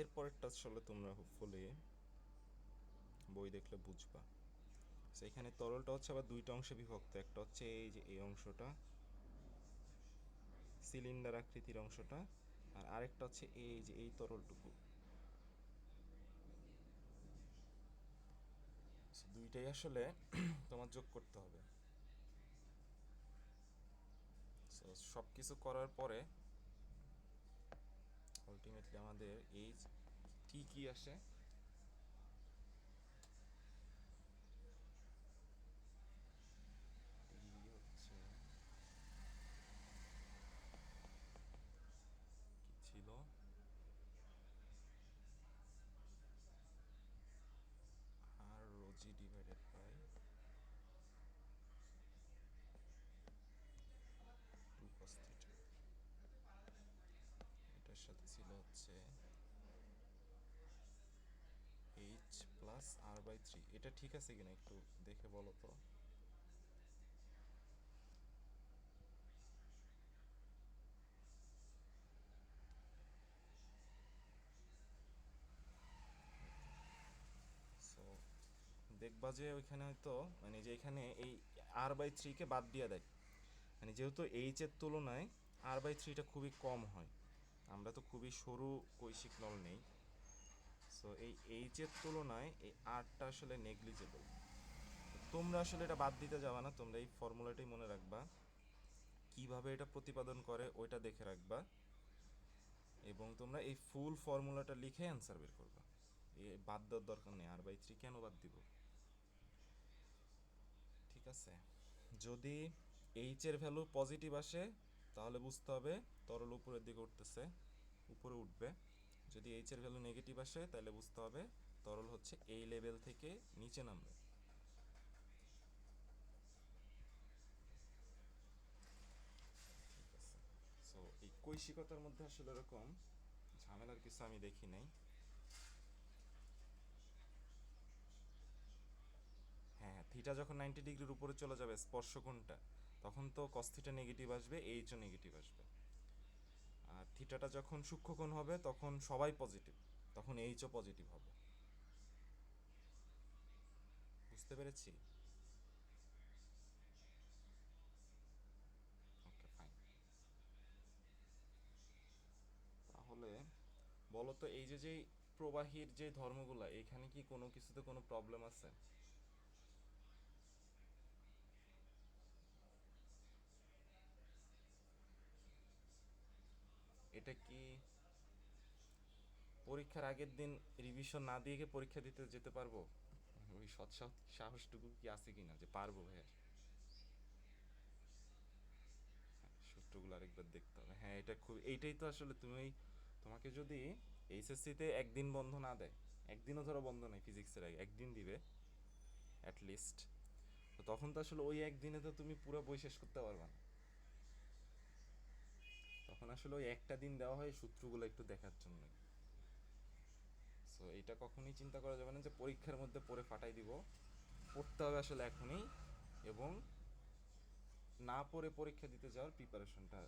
এর পরেরটা আসলে তোমরা হোপফুলি বই দেখলে বুঝবা। এখানে তরলটা হচ্ছে আবার দুইটা অংশে বিভক্ত, একটা হচ্ছে এই যে এই অংশটা সিলিন্ডার আকৃতির অংশটা, আর আরেকটা হচ্ছে এই যে এই তরলটুকু। দুইটাই আসলে তোমার যোগ করতে হবে। সো সব কিছু করার পরে আলটিমেটলি আমাদের এই টি কি আসে, টি হচ্ছে কি ছিল, আর রোজি ডিভাইডেড বাই 2 cos থিটা। এটার সাথে ছিল হচ্ছে এইচ প্লাস আর বাই 3। এটা ঠিক আছে কিনা একটু দেখে বলো তো। সো দেখবা যে ওইখানে হয়তো মানে যে এখানে এই আর বাই থ্রিকে বাদ দিয়ে দেয়, মানে যেহেতু এইচের তুলনায় আর বাই থ্রিটা খুবই কম হয়, আমরা তো খুবই সরু কৈশিক নল নেই। সো এই এইচের তুলনায় এই আরটা আসলে নেগলিজেবল। তোমরা আসলে এটা বাদ দিতে যাবা না, তোমরা এই ফর্মুলাটাই মনে রাখবা, কিভাবে এটা প্রতিপাদন করে ওইটা দেখে রাখবা, এবং তোমরা এই ফুল ফর্মুলাটা লিখে অ্যান্সার বের করবা। এ বাদ দেওয়ার দরকার নেই, আর বাই থ্রি কেন বাদ দিব। ঠিক আছে, যদি এইচ এর ভ্যালু পজিটিভ আসে তাহলে বুঝতে হবে তরল উপরের দিকে উঠতেছে, উপরে উঠবে। যদি এইচ এর ভ্যালু নেগেটিভ আসে তাহলে বুঝতে হবে তরল হচ্ছে এই লেভেল থেকে নিচে নামবে। ঠিক আছে, সো এই কৈশিকতার মধ্যে আসলে এরকম ঝামেলার কিছু আমি দেখি নাই। হ্যাঁ হ্যাঁ, থিটা যখন 90 ডিগ্রির উপরে চলে যাবে স্পর্শকোণটা, তখন তো কস থিটা নেগেটিভ আসবে, এইচও নেগেটিভ আসবে। আর থিটাটা যখন সূক্ষ্মকোণ হবে তখন সবাই পজিটিভ, তখন এইচও পজিটিভ হবে। বুঝতে পেরেছি? Okay fine. তাহলে বলো তো এই যে যে প্রবাহীর যে ধর্মগুলা, এখানে কি কোনো কিছুতে কোনো প্রবলেম আছে? এটা কি পরীক্ষার আগের দিন রিভিশন না দিয়ে পরীক্ষা দিতে যেতে পারবো? ওই সৎ সাহসটুকু কি আছে কিনা যে পারবো ভাইয়া? সূত্রগুলো আরেকবার দেখতে হবে। হ্যাঁ, এটা খুব, এইটাই তো আসলে তুমি, তোমাকে যদি এইচএসসিতে একদিন বন্ধ না দেয়, একদিনও ধরো বন্ধ নেই ফিজিক্সের আগে, একদিন দিবে অ্যাটলিস্ট, তো তখন তো আসলে ওই একদিনে তো তুমি পুরো বই শেষ করতে পারবা না। তখন আসলে ওই একটা দিন দেওয়া হয় সূত্রগুলো একটু দেখার জন্য। সো এটা কখনোই চিন্তা করা যাবে না যে পরীক্ষার মধ্যে পড়ে ফাটাই দিব। পড়তে হবে আসলে এখনই, এবং না পড়ে পরীক্ষা দিতে যাওয়ার প্রিপারেশনটা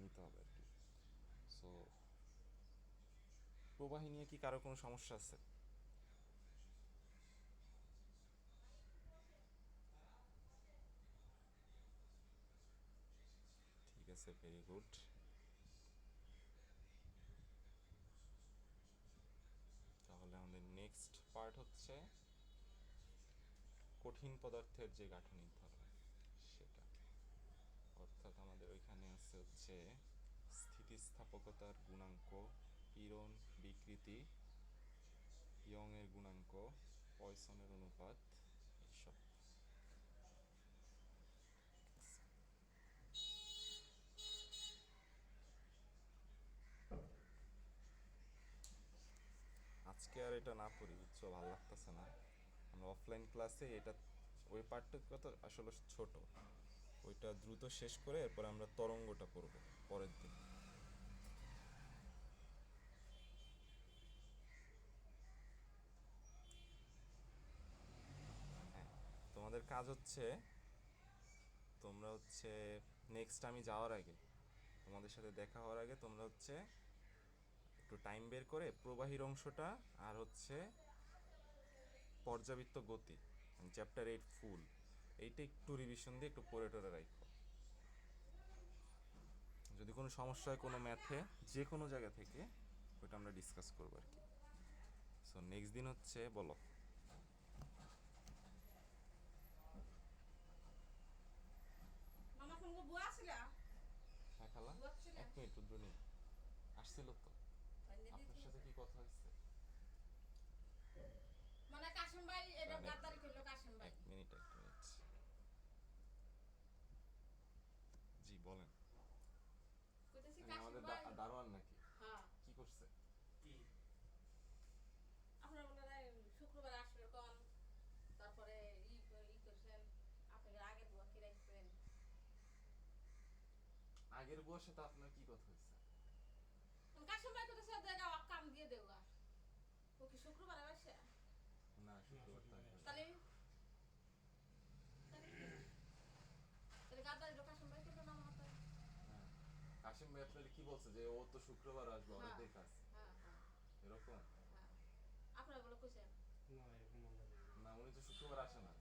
নিতে হবে আর কি। সো প্রবাহী নিয়ে কি কারো কোনো সমস্যা আছে? ঠিক আছে, ভেরি গুড। তাহলে আমাদের নেক্সট পার্ট হচ্ছে কঠিন পদার্থের যে গাঠনিক ধর্ম সেটা, অর্থাৎ আমাদের ওইখানে আছে হচ্ছে স্থিতিস্থাপকতার গুণাঙ্ক, পীড়ন, বিকৃতি, ইয়ং এর গুণাঙ্ক, পয়সনের অনুপাত, এইসব। আজকে আর এটা না পড়ি বুঝছো, ভালো লাগতেছে না। আমরা অফলাইন ক্লাসে এটা, ওই পার্টটা কত আসলে ছোট, ওইটা দ্রুত শেষ করে এরপর আমরা তরঙ্গটা পড়ব পরের দিন। হ্যাঁ, তোমাদের কাজ হচ্ছে, তোমরা হচ্ছে নেক্সট আমি যাওয়ার আগে, তোমাদের সাথে দেখা হওয়ার আগে তোমরা হচ্ছে একটু টাইম বের করে প্রবাহীর অংশটা আর হচ্ছে পর্যাবৃত্ত গতি, চ্যাপ্টার 8 ফুল, এইটা একটু রিভিশন দিয়ে একটু পড়ে টরে রাখো। যদি কোনো সমস্যা হয় কোনো ম্যাথে যে কোনো জায়গা থেকে ওইটা আমরা ডিসকাস করবো আর কি। সো নেক্সট দিন হচ্ছে বলো। মামা ফোন করে বুয়া ছিল হ্যাঁ খালা, বুয়া ছিল এক মিনিট রুদ্রনী আসছিল তো, আপনার সাথে কি কথা হয়েছে? মানে কাশিম ভাই এটা দাঁড়ান, গাদ্দারি করলো কাশিম ভাই এক মিনিট এক মিনিট, জি বলেন। কইতেছি মানে কাশিম আমাদের ভাই দারোয়ান নাকি হ্যাঁ কি করছে? কি আপনার বলে শুক্রবার আসবে কোন তারপরে ই করছেন আপনাদের আগে বুয়া কি রাখছেন আগের বুয়ার সাথে আপনার কি কথা হয়েছে? কাশিম ভাই কইতেছে দেগা কাম দিয়ে দেওয়া ও কি শুক্রবার আসে না শুক্রবার তো আসবে না। তাহলে তাহলে গাদ্দারি কাশিম ভাই করলো না আমার হাতে হ্যাঁ, কাশিম ভাই আপনার কি বলছে যে ও তো শুক্রবার আসবে হ্যাঁ অনেক কাজ হ্যাঁ হ্যাঁ এরকম? হ্যাঁ আপনারা বলে কইছেন না এরকম আমরা বলি না। না উনি তো শুক্রবার আসে না,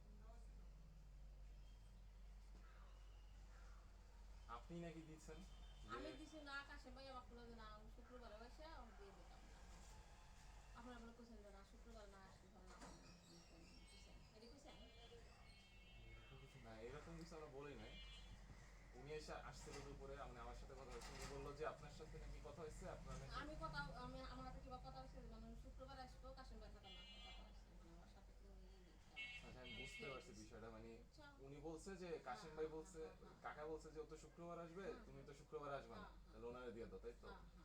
আপনি নাকি দিচ্ছেন যে আমি দিছি না কাশিম ভাই আমার কোনো দিন না শুক্রবারে আসে আমি দিয়ে দিতাম না আপনারা বলে কইছেন যে না শুক্রবার না আসলে ভালো না এটি কইছেন এরকম কিছু না এরকম কিছু আমরা বলি নাই। উনি এসে আসছিল দুপুরে, আমি আমার সাথে কথা হয়েছে, উনি বললো যে আপনার সাথে নাকি কথা হয়েছে, আপনার নাকি আমি কথা আমি আমার হাতে কিবা কথা হচ্ছে মানে শুক্রবার আসবো কাশিম ভাই থাকা না কথা হচ্ছে মানে আমার সাথে কোনো ই নেই আচ্ছা আমি বুঝতে পারছি বিষয়টা, মানে আচ্ছা। উনি বলছে যে কাশিম ভাই বলছে, হ্যাঁ, হ্যাঁ, হ্যাঁ। কাকা বলছে যে ও তো শুক্রবার আসবে, হ্যাঁ, তুমি তো শুক্রবার আসবে না, হ্যাঁ, হ্যাঁ। তাহলে ওনারে দিয়ে দাও, তাই তো? হ্যাঁ হ্যাঁ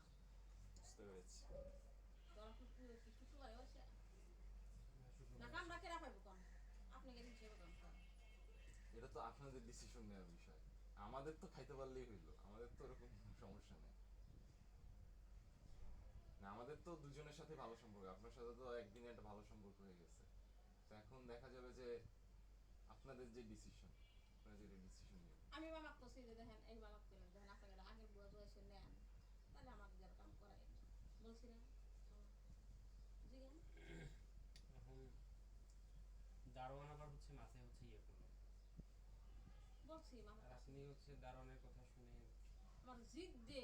বুঝতে পেরেছি। তোরা কি শুক্রবারে আসে না না শুক্রবার কামরা কেরা পাইবো কম আপনি গেলে হিসেবে কম এটা তো আপনাদের ডিসিশন নেওয়ার বিষয়, আমাদের তো খাইতে পারলেই হইলো, আমাদের তো ওরকম কোনো সমস্যা নেই। না আমাদের তো দুজনের সাথে ভালো সম্পর্ক, আপনার সাথে তো একদিনে একটা ভালো সম্পর্ক হয়ে গেছে, তো এখন দেখা যাবে যে আপনাদের যে ডিসিশন, আপনারা যে ডিসিশন নেবেন। আমি মামাক তো সিরে দেখেন এই মামাক পেলেন দেখেন আপনাকে আগের বুয়া তো এসে নেন তাহলে আমাকে যার কাম করাই বলছি না জি এখন দারোয়ান আবার হচ্ছে মাসে হচ্ছে ইয়ে করলো বলছি মামার আর কাছে আপনি হচ্ছে দারোয়ানের কথা শুনে আমার জিদ দে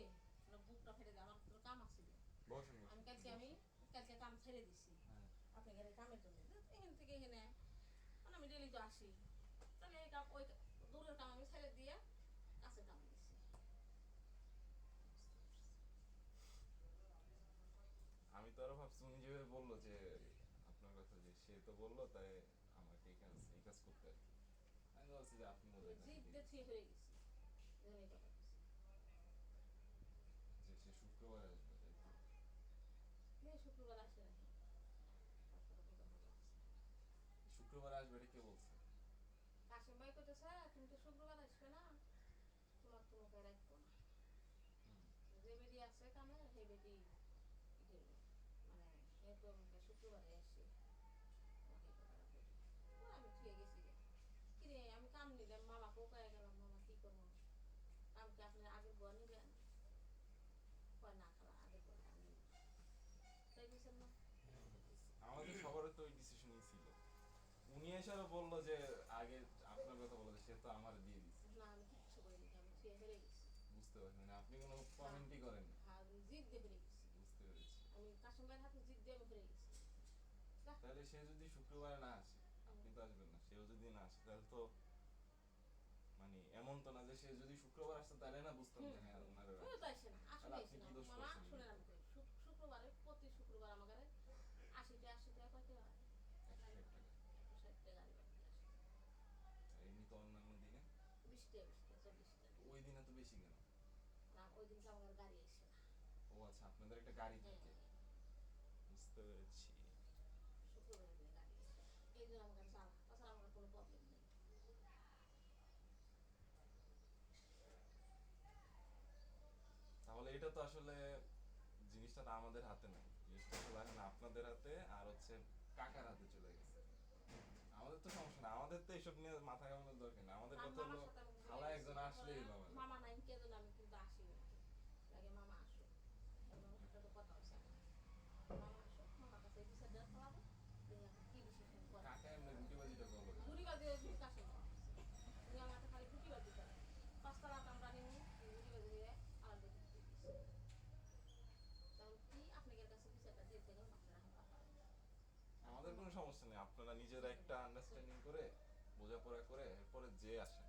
বুকটা ফেলে দে আমার তোর কাম আছে বসেন আমি বসেন। কালকে কাম ছেড়ে দিছি হ্যাঁ আপনি এখানে কামের জন্য এখান থেকে এখানে মানে আমি ডেলি তো আসি তাহলে এই কাম ওই দূরের কাম আমি ছেড়ে দিয়ে কাছের কাম দিছি আমি তো আরো ভাবছি উনি যেভাবে বললো যে আপনার কথা, যে সে তো বললো তাই আমাকে এই কাজ করতে আর কি, আমি তো ভাবছি যে আপনি মনে হয় নাকি জিদ দিয়ে ঠিক হয়ে গেছি এখানে এই কথা বলছি যে সে শুক্রবার আসবে, তাই তো? মেয়ে শুক্রবার আসে নাকি তারপরে বোঝা হলো শুক্রবার আসবে এটা কে বলছে? কাশিম ভাই করতেছে তুমি তো শুক্রবার আসবে না তোমার তো মুখে রাখবো না হুম। যে বেটি আছে কামে সেই বেটি মানে এ তো মুখে শুক্রবারে আসি আমাকে এই কথাটা বলি তো আমি থুয়ে গেছি যে কিরে আমি কাম নিলাম মামাকেও কয়ে গেলাম মামা কি করবো কামকে আপনি আগের বয়া নিলেন কয় না খালা আগের বয়া আমি তাই বুঝছেন না আমাদের সবারও তো ওই ডিসিশনই ছিল, উনি এসে আরো বললো যে আগে আপনার কথা বললো, সে তো আমার দিয়ে দিচ্ছে। না আমি কিচ্ছু করিনি আমি থুয়ে হেরে গেছি বুঝতে পারছি, মানে আপনি কোনো কমেন্টই করেন না। আর জিদ দিয়ে হেরে গেছি বুঝতে পেরেছি। আমি কাশিম ভাইয়ের হাতে জিদ দিয়ে আমি হেরে গেছি তাহলে সে যদি শুক্রবারে না আসে, আপনি তো আসবেন না, সেও যদি না আসে তাহলে তো মানে এমন তো না যে সে যদি শুক্রবার আসতো তাহলে না বুঝতাম যে হ্যাঁ ওনারা তুমিও তো আসে না আসলে তাহলে আসে আপনি না কি দোষ মামা করছেন? শুনে আমি কই শুক্রবারে প্রতি শুক্রবার আমাকে 80 টাকা কয়তে হয় 160 টাকা, 160 টাকা গাড়ি বাড়ি আসে আর এমনি তো অন্যান্য দিনে 20 টাকা 40 টাকা ওই দিনে তো বেশি কেন? না ওই দিনকে আমার গাড়ি আসে না ও আচ্ছা আপনাদের একটা গাড়ি হ্যাঁ থাকে, বুঝতে পেরেছি। শুক্রবারের দিনে গাড়ি আসে এই জন্য আমাকে চালা তাছাড়া আমার কোনো প্রবলেম নেই তাহলে এটা তো আসলে জিনিসটা তো আমাদের হাতে নাই, জিনিসটা আসলে এখন আপনাদের হাতে আর হচ্ছে কাকার হাতে চলে গেছে। আমাদের তো সমস্যা না, আমাদের তো এসব নিয়ে মাথা ঘামানোর দরকার নেই, আমাদের কথা মামার হলো সাথে আমি খালা একজন আসলেই হলো আমাদের। মামা নাই কে যেন আমি কিন্তু আসি আগে মামা আসো মামার সাথে তো কথা হচ্ছে মামা আসো মামার কাছে এই বিষয়টা খাওয়াবো দেখি এখন কি ডিসিশন করে কাকা এমনি রুটিবাজিটা করলো কেন? ঘুরিবাজি কাশে উনি আমাকে খালি ঘুটিবাজি করে 5 টাকা আমরা নিই ঘুরিবাজি দিয়ে আর সমস্যা নেই, আপনারা নিজেরা একটা আন্ডারস্ট্যান্ডিং করে বোঝাপড়া করে এরপরে যে আসেন।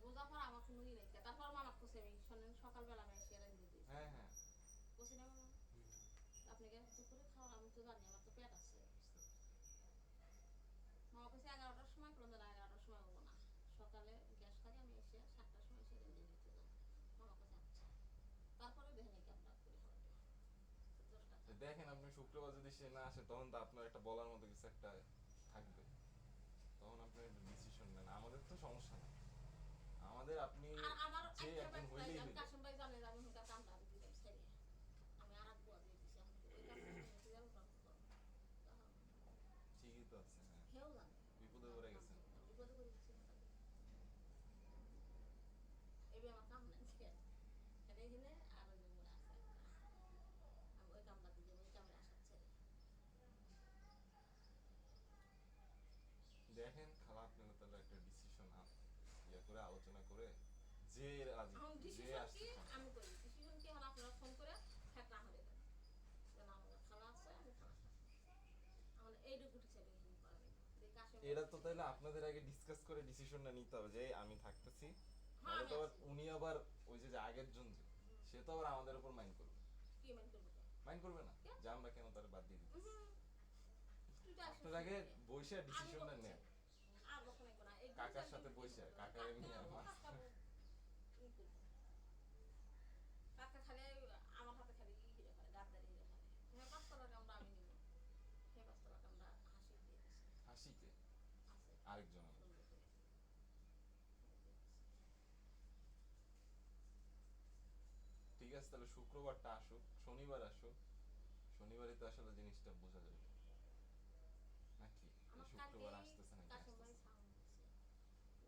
বোঝাপড়া আমার কোনো ই নেই, তারপর মামা কোসে আমি শোনেন সকালবেলা আমি এসে রান্না দিই, হ্যাঁ হ্যাঁ কোসি না মামা হুম। আপনাকে দুপুরে খাওয়া আমি তো জানি, আমার তো পেট আছে। বুঝতে পারছি। মামা কাছে 11টার সময় কোনো দিন 11টার সময় হবো না, সকালে গ্যাস থাকে আমি এসে 7টার সময় এসে রেডি দিতে যাবো। মামা কাছে আচ্ছা, তারপরে দেখে নাকি আমরা করে খাওয়াতে 10টা। তো দেখেন আপনি শুক্রবার যদি সে না আসে তখন তো আপনার একটা বলার মতো কিছু একটা থাকবে, তখন আপনি একটা ডিসিশন নেন, আমাদের তো সমস্যা না, আমাদের আপনি আর আমার যে একটা একজন ব্যাপার হইলেই আমি হইলো। কাশিম ভাই জানে যে আমি হুকার কামটা আমি দিলাম ছেড়ে, আমি আর এক বুয়া দিয়ে দিছি, আমি ওই কামটা নিতে যাবো তখন ঠিকই তো আছে, হ্যাঁ হেও জানে বিপদে পড়ে গেছেন। বিপদে করে দিচ্ছি না তাকে। এবার আমার কাম নাই ঠিক আছে, এটা এখানে আর ওই যে মোড়ে আছে একটা, আমি ওই কামটা দিয়ে ওই কামের আশা ছেড়ে। দেখেন খালা আপনারা তাহলে একটা ডিসিশন ইয়ে করে আলোচনা করে যে রাজি, এখন যে ডিসিশন আসতে কি চান। আমি করি, ডিসিশন কি হলো আপনারা ফোন করে ফ্যাট না হলে দেন, যেন আমাদের খালা আছে আমি খালা আমার এইটুকুটি ছেলে এখানে করা নেই দেখে আসে। এটা তো তাহলে আপনাদের আগে ডিসকাস করে ডিসিশনটা নিতে হবে যে আমি থাকতেছি, হ্যাঁ নাহলে আমি তো আবার আছি। উনি আবার ওই যে যে আগের জন যে, সে তো আবার আমাদের উপর মাইন্ড করবে। কি মেন করবো কে? মাইন্ড করবে না কে? যে আমরা কেন তার বাদ দিয়ে দিতেছি। তুই তো আসিস আপনার না আগে কে? বইসা আমি ডিসিশনটা বলছি, নেন, আর বকো না কোনা এই কাকার সাথে বইসা, কাকারে নিয়ে মাছ কাকা খালি আমার হাতে খালি ই হিরে করে গাদ্দারি হিরে করে, হ্যাঁ 5 টাকার কামটা আমি নিব, হ্যাঁ 5 টাকার কামটা হাসি দিয়ে দিছে হাসিকে আছে আরেকজন আবার। সুন্দর করে ঠিক আছে তাহলে শুক্রবারটা আসুক, শনিবার আসুক, শনিবারই তো আসলে জিনিসটা বোঝা যাবে নাকি এই আমার শুক্রবার কালকেই আসতেছে নাকি কাশিম ভাই আসতেছে। সাউন্ড দিছে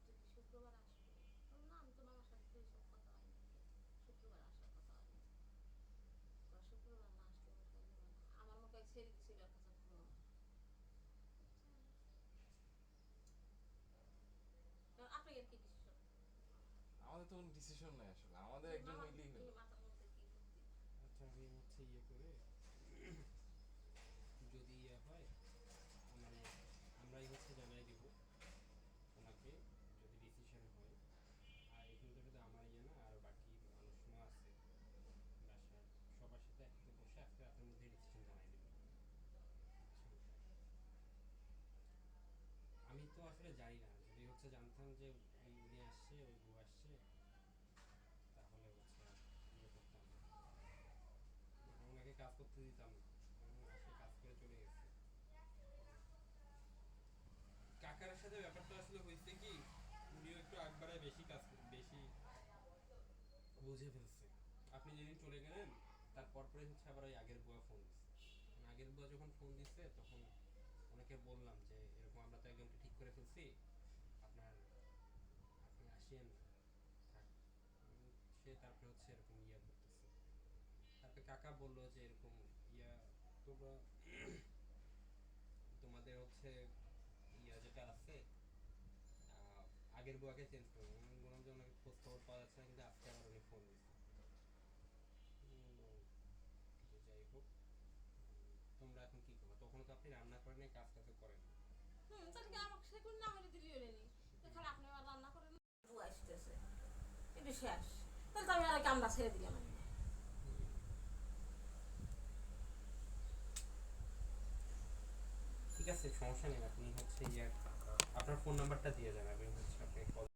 তুই কি শুক্রবার আসবি, বললাম না আমি তো মামার সাথে তো এইসব কথা হয়নি, শুক্রবার আসার কথা হয়নি, শুক্রবার না আসলে ওর কাছে নেবে না, আমার মুখে ছেড়ে দিছিল আর কাছে ঘুমো। আপনি এর কি ডিসিশন? আমাদের তো কোনো ডিসিশন নাই আসলে, আমাদের একজন মামার হইলেই কি হলো। মাথার মধ্যে কি বুদ্ধি? আচ্ছা আমি হচ্ছে ইয়ে করে যদি ইয়ে হয় মানে আমরাই হচ্ছে জানাই দিব ওনাকে যদি ডিসিশন হয়। আর এখানে তো শুধু আমার ইয়ে না, আর বাকি মানুষজনও আছে বাসার, সবার সাথে একসাথে বসে আজকে রাতের মধ্যে ডিসিশন জানাই দেবো। আমি তো আসলে জানি না, যদি হচ্ছে জানতাম যে ওই উনি আসছে ওই বউ আসছে তাহলে হচ্ছে আর ইয়ে করতাম না, ওনাকে কাজ করতে দিতাম না, আসে কাজ করে চলে গেছে। কাকার সাথে ব্যাপারটা আসলে হয়েছে কি, উনিও একটু একবারে বেশি কাজ বেশি বুঝে ফেলছে। আপনি যেদিন চলে গেলেন তার পরপরই হচ্ছে আবার ওই আগের বুয়া ফোন দিচ্ছে, আগের বুয়া যখন ফোন দিচ্ছে তখন ওনাকে বললাম যে এরকম আমরা তো একজনকে ঠিক করে ফেলছি, আপনার আপনি আসেন থাক। সে তারপরে হচ্ছে এরকম ইয়া করতেছে, তারপরে কাকা বললো যে এরকম ইয়া তোমরা তোমাদের হচ্ছে ইয়া যেটা আছে আগের বুয়াকে চেঞ্জ করবো, আমি বললাম যে ওনাকে খোঁজ খবর পাওয়া যাচ্ছে না, কিন্তু আজকে আবার উনি ফোন দিচ্ছে। যে যাই হোক তোমরা এখন কি করবো, তখন তো আপনি রান্না করেন নাই, কাজ কাজও করেন না। তাহলে কি আমাকে সেগুলো না হলে দিলি হলে নি, খালি আপনি আবার রান্না করেন বুয়া আসতেছে এটা শেষ, তাহলে তো আমি আর কামটা ছেড়ে দিলাম আমি। ঠিক আছে সমস্যা নেই, আপনি হচ্ছে ইয়ে আপনার ফোন নাম্বারটা দিয়ে যান, আমি হচ্ছে আপনাকে কল